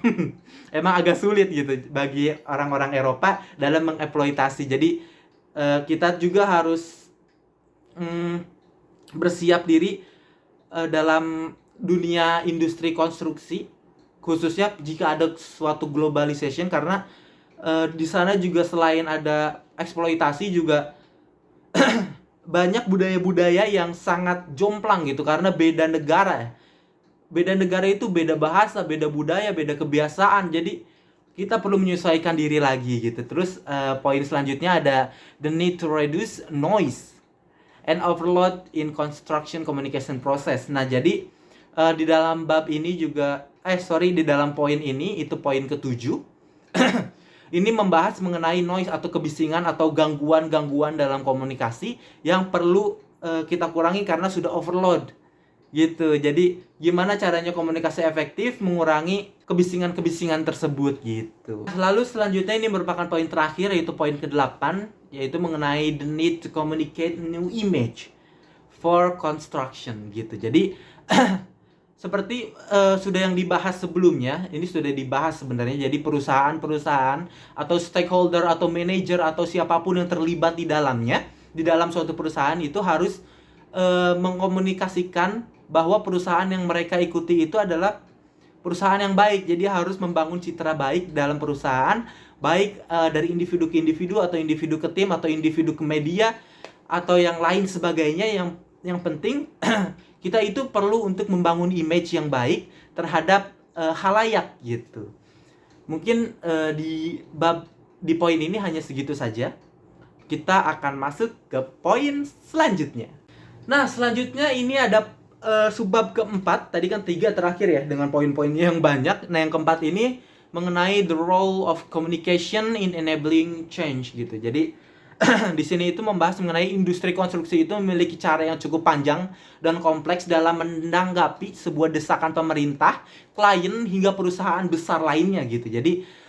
S1: emang agak sulit gitu bagi orang-orang Eropa dalam mengeksploitasi. Jadi kita juga harus bersiap diri dalam dunia industri konstruksi, khususnya jika ada suatu globalization, karena di sana juga selain ada eksploitasi juga banyak budaya-budaya yang sangat jomplang gitu, karena beda negara ya. Beda negara itu beda bahasa, beda budaya, beda kebiasaan. Jadi kita perlu menyesuaikan diri lagi gitu. Terus poin selanjutnya ada the need to reduce noise and overload in construction communication process. Nah, jadi di dalam bab ini juga di dalam poin ini, itu poin ke-7. Ini membahas mengenai noise atau kebisingan atau gangguan-gangguan dalam komunikasi yang perlu kita kurangi karena sudah overload. Gitu. Jadi gimana caranya komunikasi efektif mengurangi kebisingan-kebisingan tersebut gitu. Lalu selanjutnya ini merupakan poin terakhir, yaitu poin ke-8, yaitu mengenai the need to communicate new image for construction gitu. Jadi seperti sudah yang dibahas sebelumnya, ini sudah dibahas sebenarnya. Jadi perusahaan-perusahaan atau stakeholder atau manajer atau siapapun yang terlibat di dalamnya, di dalam suatu perusahaan itu harus mengkomunikasikan bahwa perusahaan yang mereka ikuti itu adalah perusahaan yang baik. Jadi harus membangun citra baik dalam perusahaan, baik dari individu ke individu atau individu ke tim atau individu ke media atau yang lain sebagainya. Yang penting kita itu perlu untuk membangun image yang baik terhadap khalayak gitu. Mungkin di poin ini hanya segitu saja. Kita akan masuk ke poin selanjutnya. Nah, selanjutnya ini ada subbab keempat. Tadi kan 3 terakhir ya dengan poin-poinnya yang banyak. Nah, yang keempat ini mengenai the role of communication in enabling change gitu. Jadi di sini itu membahas mengenai industri konstruksi itu memiliki cara yang cukup panjang dan kompleks dalam menanggapi sebuah desakan pemerintah, klien hingga perusahaan besar lainnya gitu. Jadi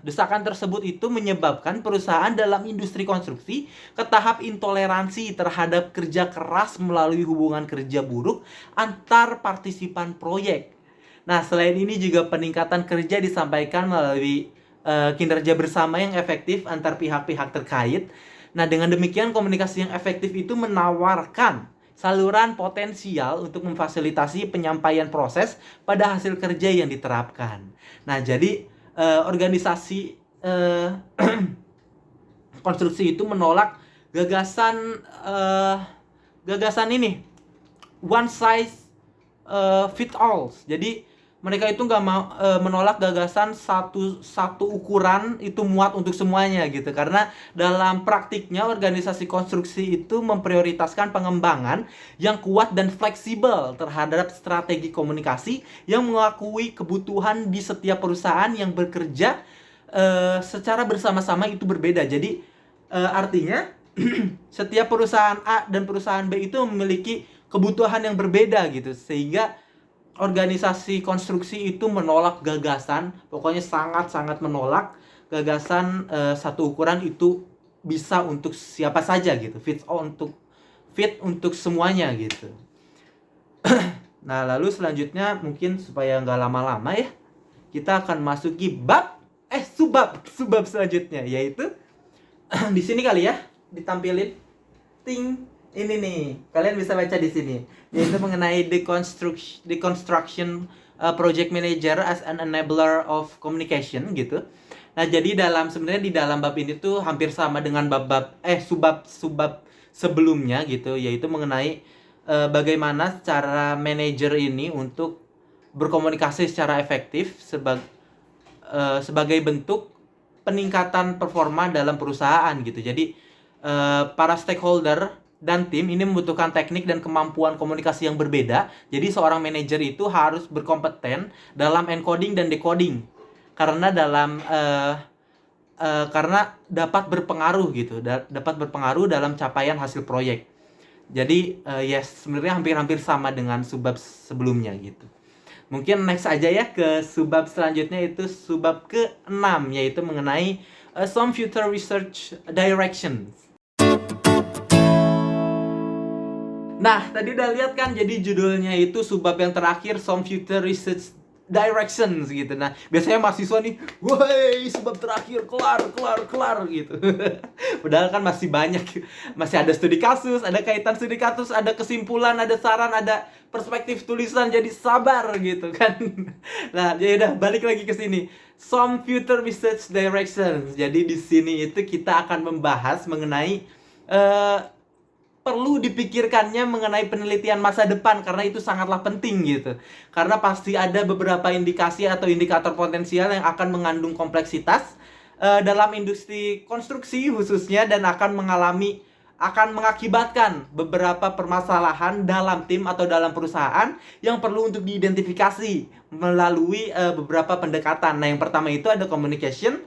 S1: desakan tersebut itu menyebabkan perusahaan dalam industri konstruksi ke tahap intoleransi terhadap kerja keras melalui hubungan kerja buruk antar partisipan proyek. Nah, selain ini juga peningkatan kerja disampaikan melalui kinerja bersama yang efektif antar pihak-pihak terkait. Nah, dengan demikian komunikasi yang efektif itu menawarkan saluran potensial untuk memfasilitasi penyampaian proses pada hasil kerja yang diterapkan. Nah, jadi organisasi konstruksi itu menolak gagasan ini one size fit all. Jadi mereka itu nggak mau menolak gagasan satu ukuran itu muat untuk semuanya gitu, karena dalam praktiknya organisasi konstruksi itu memprioritaskan pengembangan yang kuat dan fleksibel terhadap strategi komunikasi yang mengakui kebutuhan di setiap perusahaan yang bekerja secara bersama-sama itu berbeda. Jadi artinya setiap perusahaan A dan perusahaan B itu memiliki kebutuhan yang berbeda gitu, sehingga organisasi konstruksi itu menolak gagasan, pokoknya sangat-sangat menolak gagasan satu ukuran itu bisa untuk siapa saja gitu, fit untuk semuanya gitu. Nah, lalu selanjutnya mungkin supaya nggak lama-lama ya, kita akan masuki subbab selanjutnya, yaitu di sini kali ya ditampilin ini nih, kalian bisa baca di sini, yaitu mengenai deconstruction project manager as an enabler of communication gitu. Nah, jadi sebenarnya di dalam bab ini tuh hampir sama dengan subbab sebelumnya gitu, yaitu mengenai bagaimana cara manajer ini untuk berkomunikasi secara efektif sebagai bentuk peningkatan performa dalam perusahaan gitu. Jadi para stakeholder dan tim ini membutuhkan teknik dan kemampuan komunikasi yang berbeda. Jadi seorang manajer itu harus berkompeten dalam encoding dan decoding karena dapat berpengaruh gitu, dapat berpengaruh dalam capaian hasil proyek. Jadi sebenarnya hampir-hampir sama dengan subbab sebelumnya gitu. Mungkin next aja ya ke subbab selanjutnya, itu subbab ke-6, yaitu mengenai some future research directions. Nah, tadi udah lihat kan, jadi judulnya itu subbab yang terakhir some future research directions gitu. Nah, biasanya mahasiswa nih, woi, subbab terakhir kelar gitu. Padahal kan masih banyak, masih ada studi kasus, ada kaitan studi kasus, ada kesimpulan, ada saran, ada perspektif tulisan, jadi sabar gitu kan. Nah, ya udah balik lagi ke sini. Some future research directions. Jadi di sini itu kita akan membahas mengenai perlu dipikirkannya mengenai penelitian masa depan, karena itu sangatlah penting gitu. Karena pasti ada beberapa indikasi atau indikator potensial yang akan mengandung kompleksitas dalam industri konstruksi khususnya, dan akan mengakibatkan beberapa permasalahan dalam tim atau dalam perusahaan yang perlu untuk diidentifikasi melalui beberapa pendekatan. Nah, yang pertama itu ada communication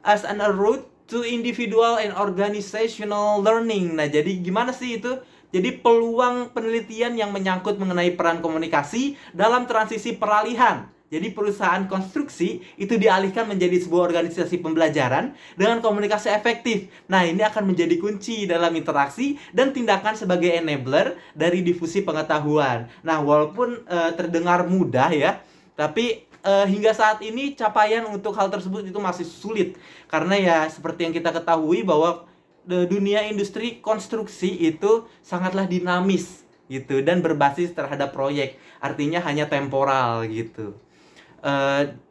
S1: as an route to individual and organizational learning. Nah, jadi gimana sih itu? Jadi peluang penelitian yang menyangkut mengenai peran komunikasi dalam transisi peralihan. Jadi perusahaan konstruksi itu dialihkan menjadi sebuah organisasi pembelajaran dengan komunikasi efektif. Nah, ini akan menjadi kunci dalam interaksi dan tindakan sebagai enabler dari difusi pengetahuan. Nah, walaupun terdengar mudah ya, tapi hingga saat ini capaian untuk hal tersebut itu masih sulit. Karena ya seperti yang kita ketahui bahwa dunia industri konstruksi itu sangatlah dinamis gitu, dan berbasis terhadap proyek. Artinya hanya temporal gitu.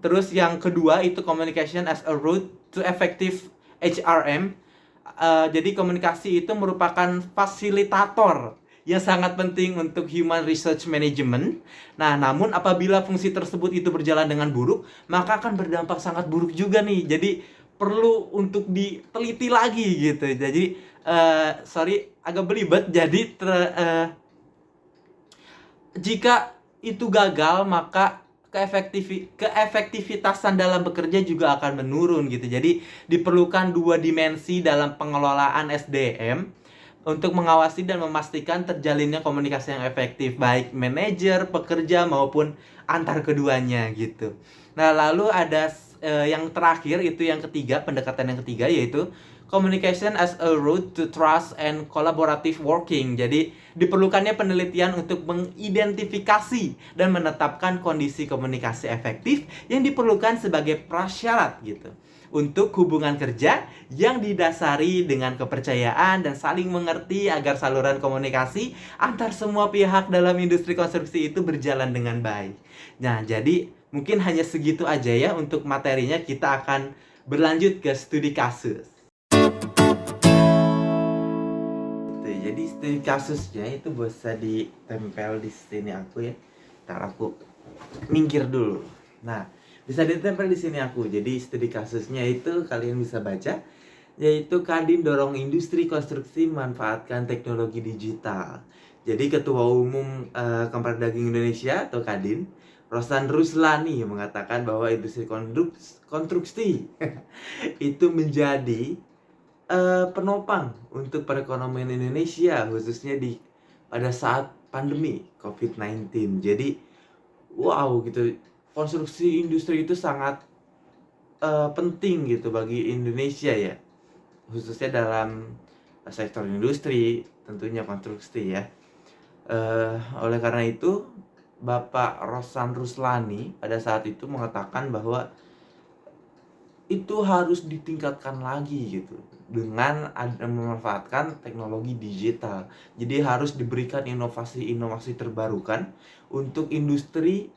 S1: Terus yang kedua itu communication as a route to effective HRM. Jadi komunikasi itu merupakan fasilitator yang sangat penting untuk human research management. Nah, namun apabila fungsi tersebut itu berjalan dengan buruk, maka akan berdampak sangat buruk juga nih. Jadi perlu untuk diteliti lagi gitu. Jadi agak belibet. Jadi jika itu gagal, maka keefektivitasan dalam bekerja juga akan menurun gitu. Jadi diperlukan dua dimensi dalam pengelolaan SDM untuk mengawasi dan memastikan terjalinnya komunikasi yang efektif, baik manajer, pekerja, maupun antar keduanya gitu. Nah, lalu ada yang terakhir, itu yang ketiga, pendekatan yang ketiga, yaitu communication as a route to trust and collaborative working. Jadi diperlukannya penelitian untuk mengidentifikasi dan menetapkan kondisi komunikasi efektif yang diperlukan sebagai prasyarat gitu untuk hubungan kerja yang didasari dengan kepercayaan dan saling mengerti agar saluran komunikasi antar semua pihak dalam industri konstruksi itu berjalan dengan baik. Nah, jadi mungkin hanya segitu aja ya untuk materinya. Kita akan berlanjut ke studi kasus. Jadi studi kasusnya itu bisa ditempel di sini aku ya. Ntar aku minggir dulu. Nah, bisa ditempel di sini aku. Jadi studi kasusnya itu kalian bisa baca, yaitu Kadin dorong industri konstruksi memanfaatkan teknologi digital. Jadi Ketua Umum Kamar Dagang Indonesia atau Kadin, Rosan Ruslani, mengatakan bahwa industri konstruksi itu menjadi penopang untuk perekonomian Indonesia, khususnya pada saat pandemi COVID-19. Jadi wow gitu. Konstruksi industri itu sangat penting gitu bagi Indonesia ya, khususnya dalam sektor industri, tentunya konstruksi ya. Oleh karena itu, Bapak Rosan Ruslani pada saat itu mengatakan bahwa itu harus ditingkatkan lagi gitu dengan memanfaatkan teknologi digital. Jadi harus diberikan inovasi-inovasi terbarukan untuk industri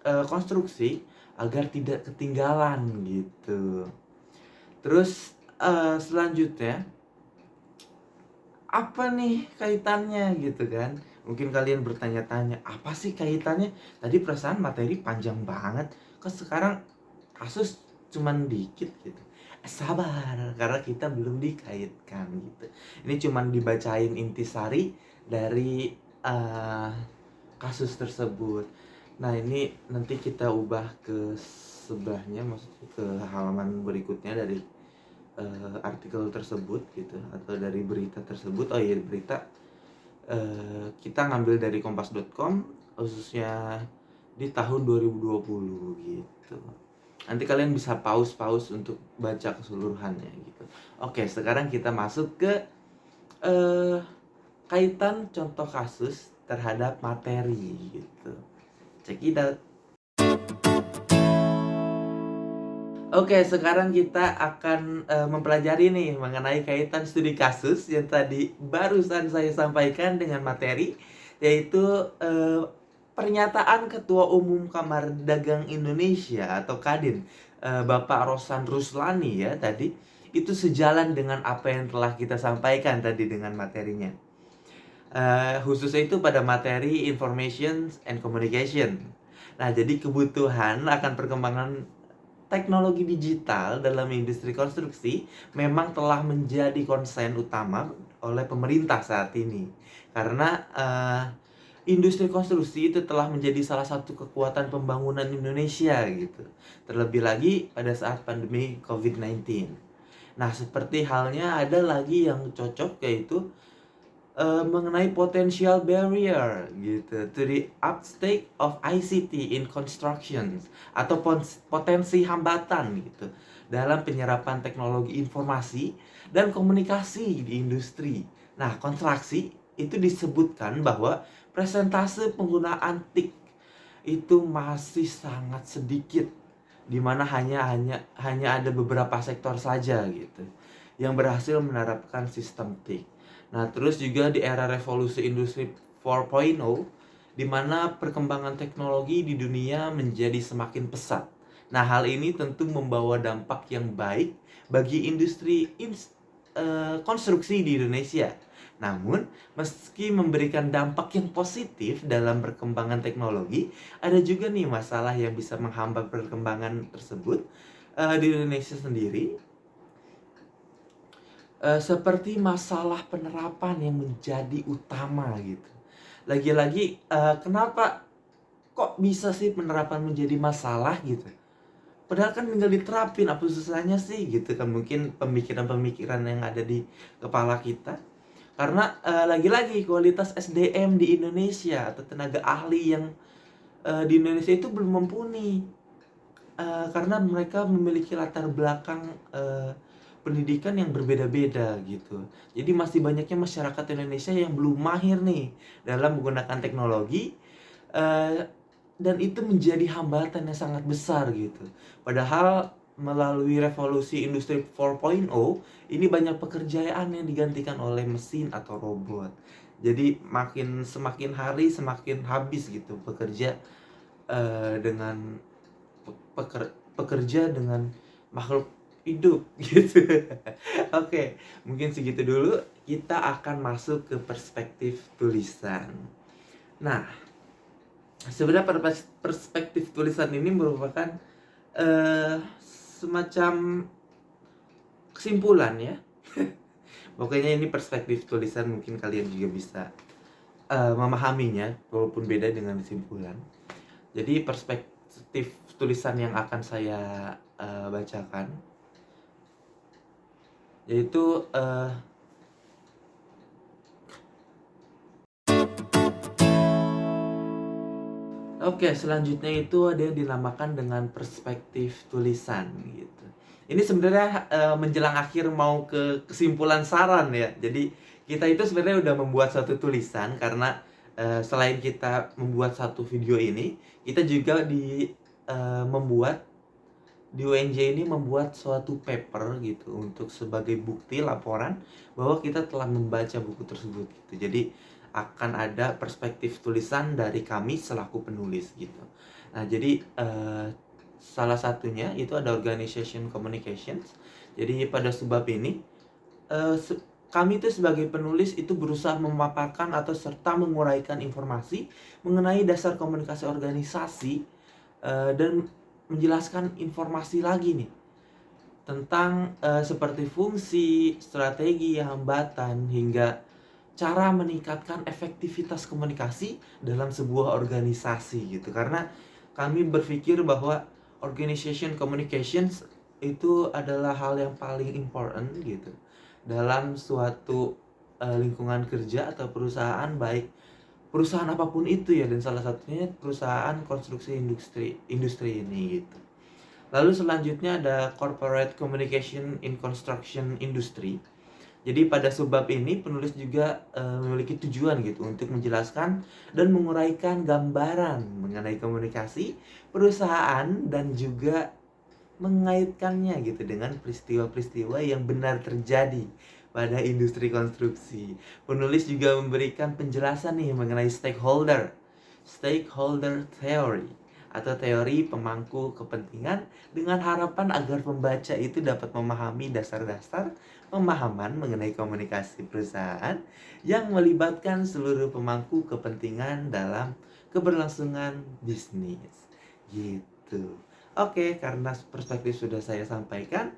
S1: konstruksi agar tidak ketinggalan gitu. Terus selanjutnya apa nih kaitannya gitu kan? Mungkin kalian bertanya-tanya, apa sih kaitannya? Tadi perasaan materi panjang banget, kok sekarang kasus cuman dikit gitu. Sabar, karena kita belum dikaitkan gitu. Ini cuman dibacain intisari dari kasus tersebut. Nah, ini nanti kita ubah ke sebelahnya, maksudnya ke halaman berikutnya dari artikel tersebut gitu, atau dari berita tersebut. Oh iya, berita kita ngambil dari kompas.com, khususnya di tahun 2020 gitu. Nanti kalian bisa pause untuk baca keseluruhannya gitu. Oke, sekarang kita masuk ke kaitan contoh kasus terhadap materi gitu. Check it out. Oke, sekarang kita akan mempelajari nih mengenai kaitan studi kasus yang tadi barusan saya sampaikan dengan materi, yaitu pernyataan Ketua Umum Kamar Dagang Indonesia atau Kadin, Bapak Rosan Ruslani ya tadi, itu sejalan dengan apa yang telah kita sampaikan tadi dengan materinya. Khususnya itu pada materi Information and Communication. Nah, jadi kebutuhan akan perkembangan teknologi digital dalam industri konstruksi memang telah menjadi konsen utama oleh pemerintah saat ini. Karena industri konstruksi itu telah menjadi salah satu kekuatan pembangunan Indonesia gitu. Terlebih lagi pada saat pandemi COVID-19. Nah, seperti halnya ada lagi yang cocok, yaitu mengenai potential barrier gitu to the uptake of ICT in construction, atau potensi hambatan gitu dalam penyerapan teknologi informasi dan komunikasi di industri. Nah, konstruksi itu disebutkan bahwa persentase penggunaan TIC itu masih sangat sedikit, di mana hanya ada beberapa sektor saja gitu yang berhasil menerapkan sistem TIC. Nah, terus juga di era revolusi industri 4.0, di mana perkembangan teknologi di dunia menjadi semakin pesat. Nah, hal ini tentu membawa dampak yang baik bagi industri konstruksi di Indonesia. Namun, meski memberikan dampak yang positif dalam perkembangan teknologi, ada juga nih masalah yang bisa menghambat perkembangan tersebut di Indonesia sendiri. Seperti masalah penerapan yang menjadi utama gitu. Lagi-lagi kenapa kok bisa sih penerapan menjadi masalah gitu? Padahal kan tinggal diterapin, apa susahnya sih gitu kan. Mungkin pemikiran-pemikiran yang ada di kepala kita. Karena lagi-lagi kualitas SDM di Indonesia atau tenaga ahli yang di Indonesia itu belum mumpuni. Karena mereka memiliki latar belakang pendidikan yang berbeda-beda gitu. Jadi masih banyaknya masyarakat Indonesia yang belum mahir nih dalam menggunakan teknologi, dan itu menjadi hambatan yang sangat besar gitu. Padahal melalui revolusi industri 4.0 ini banyak pekerjaan yang digantikan oleh mesin atau robot. Jadi semakin hari semakin habis gitu pekerja dengan makhluk hidup gitu. Oke, mungkin segitu dulu. Kita akan masuk ke perspektif tulisan. Nah, sebenarnya perspektif tulisan ini merupakan semacam kesimpulan ya. Pokoknya ini perspektif tulisan, mungkin kalian juga bisa memahaminya walaupun beda dengan kesimpulan. Jadi perspektif tulisan yang akan saya bacakan yaitu selanjutnya itu ada yang dinamakan dengan perspektif tulisan gitu. Ini sebenarnya menjelang akhir mau ke kesimpulan saran ya. Jadi kita itu sebenarnya udah membuat satu tulisan, karena selain kita membuat satu video ini, kita juga di UNJ ini membuat suatu paper gitu untuk sebagai bukti laporan bahwa kita telah membaca buku tersebut gitu. Jadi akan ada perspektif tulisan dari kami selaku penulis gitu. Nah, jadi salah satunya itu ada organization communications. Jadi pada sebab ini kami itu sebagai penulis itu berusaha memaparkan atau serta menguraikan informasi mengenai dasar komunikasi organisasi dan menjelaskan informasi lagi nih tentang seperti fungsi, strategi, hambatan, hingga cara meningkatkan efektivitas komunikasi dalam sebuah organisasi gitu. Karena kami berpikir bahwa organization communications itu adalah hal yang paling important gitu dalam suatu lingkungan kerja atau perusahaan, baik perusahaan apapun itu ya, dan salah satunya perusahaan konstruksi industri ini gitu. Lalu selanjutnya ada corporate communication in construction industry. Jadi pada subbab ini penulis juga memiliki tujuan gitu untuk menjelaskan dan menguraikan gambaran mengenai komunikasi perusahaan dan juga mengaitkannya gitu dengan peristiwa-peristiwa yang benar terjadi pada industri konstruksi. Penulis juga memberikan penjelasan nih mengenai stakeholder theory atau teori pemangku kepentingan, dengan harapan agar pembaca itu dapat memahami dasar-dasar pemahaman mengenai komunikasi perusahaan yang melibatkan seluruh pemangku kepentingan dalam keberlangsungan bisnis gitu. Oke, karena perspektif sudah saya sampaikan,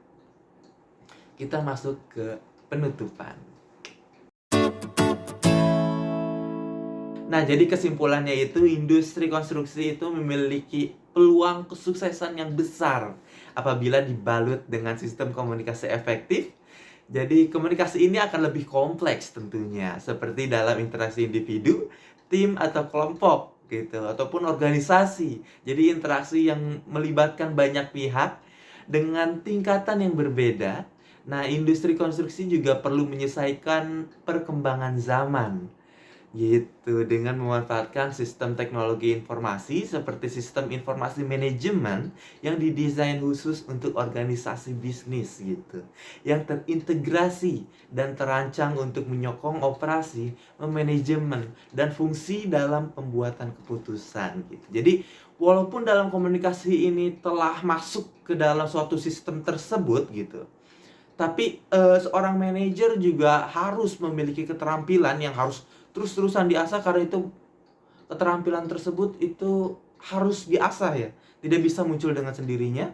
S1: kita masuk ke penutupan. Nah, jadi kesimpulannya itu industri konstruksi itu memiliki peluang kesuksesan yang besar apabila dibalut dengan sistem komunikasi efektif. Jadi komunikasi ini akan lebih kompleks tentunya, seperti dalam interaksi individu, tim atau kelompok gitu, ataupun organisasi. Jadi interaksi yang melibatkan banyak pihak dengan tingkatan yang berbeda. Nah, industri konstruksi juga perlu menyesuaikan perkembangan zaman gitu, dengan memanfaatkan sistem teknologi informasi seperti sistem informasi manajemen yang didesain khusus untuk organisasi bisnis gitu, yang terintegrasi dan terancang untuk menyokong operasi, manajemen, dan fungsi dalam pembuatan keputusan gitu. Jadi walaupun dalam komunikasi ini telah masuk ke dalam suatu sistem tersebut gitu, tapi seorang manajer juga harus memiliki keterampilan yang harus terus-terusan diasah, karena itu keterampilan tersebut itu harus diasah ya, tidak bisa muncul dengan sendirinya.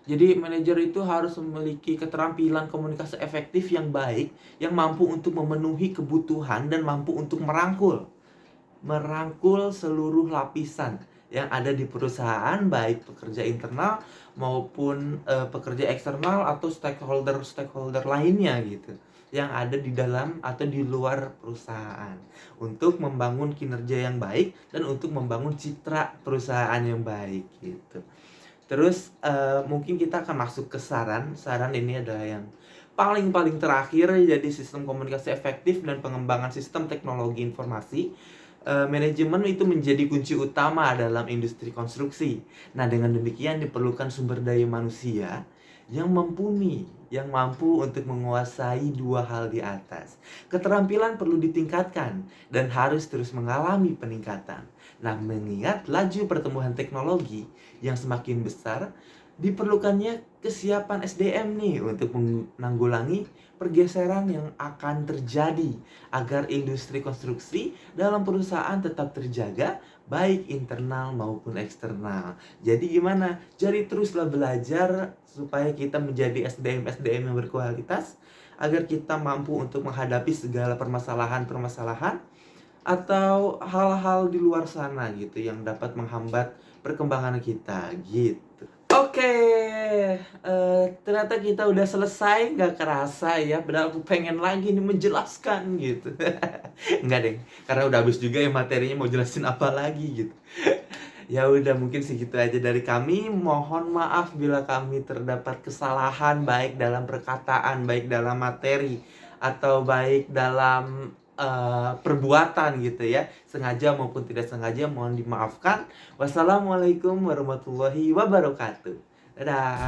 S1: Jadi manajer itu harus memiliki keterampilan komunikasi efektif yang baik, yang mampu untuk memenuhi kebutuhan dan mampu untuk merangkul seluruh lapisan yang ada di perusahaan, baik pekerja internal maupun pekerja eksternal atau stakeholder lainnya gitu, yang ada di dalam atau di luar perusahaan, untuk membangun kinerja yang baik dan untuk membangun citra perusahaan yang baik gitu. Terus mungkin kita akan masuk ke saran ini adalah yang paling terakhir, jadi sistem komunikasi efektif dan pengembangan sistem teknologi informasi. Manajemen itu menjadi kunci utama dalam industri konstruksi. Nah, dengan demikian diperlukan sumber daya manusia yang mampu untuk menguasai dua hal di atas. Keterampilan perlu ditingkatkan dan harus terus mengalami peningkatan. Nah, mengingat laju pertumbuhan teknologi yang semakin besar, diperlukannya kesiapan SDM nih untuk menanggulangi pergeseran yang akan terjadi agar industri konstruksi dalam perusahaan tetap terjaga, baik internal maupun eksternal. Jadi gimana? Jadi teruslah belajar supaya kita menjadi SDM yang berkualitas, agar kita mampu untuk menghadapi segala permasalahan atau hal-hal di luar sana gitu yang dapat menghambat perkembangan kita gitu. Oke, ternyata kita udah selesai, nggak kerasa ya. Padahal aku pengen lagi nih menjelaskan gitu. Enggak deh, karena udah habis juga ya materinya, mau jelasin apa lagi gitu. Ya udah, mungkin segitu aja dari kami. Mohon maaf bila kami terdapat kesalahan, baik dalam perkataan, baik dalam materi, atau baik dalam perbuatan gitu ya, sengaja maupun tidak sengaja, mohon dimaafkan. Wassalamualaikum warahmatullahi wabarakatuh. Dadah.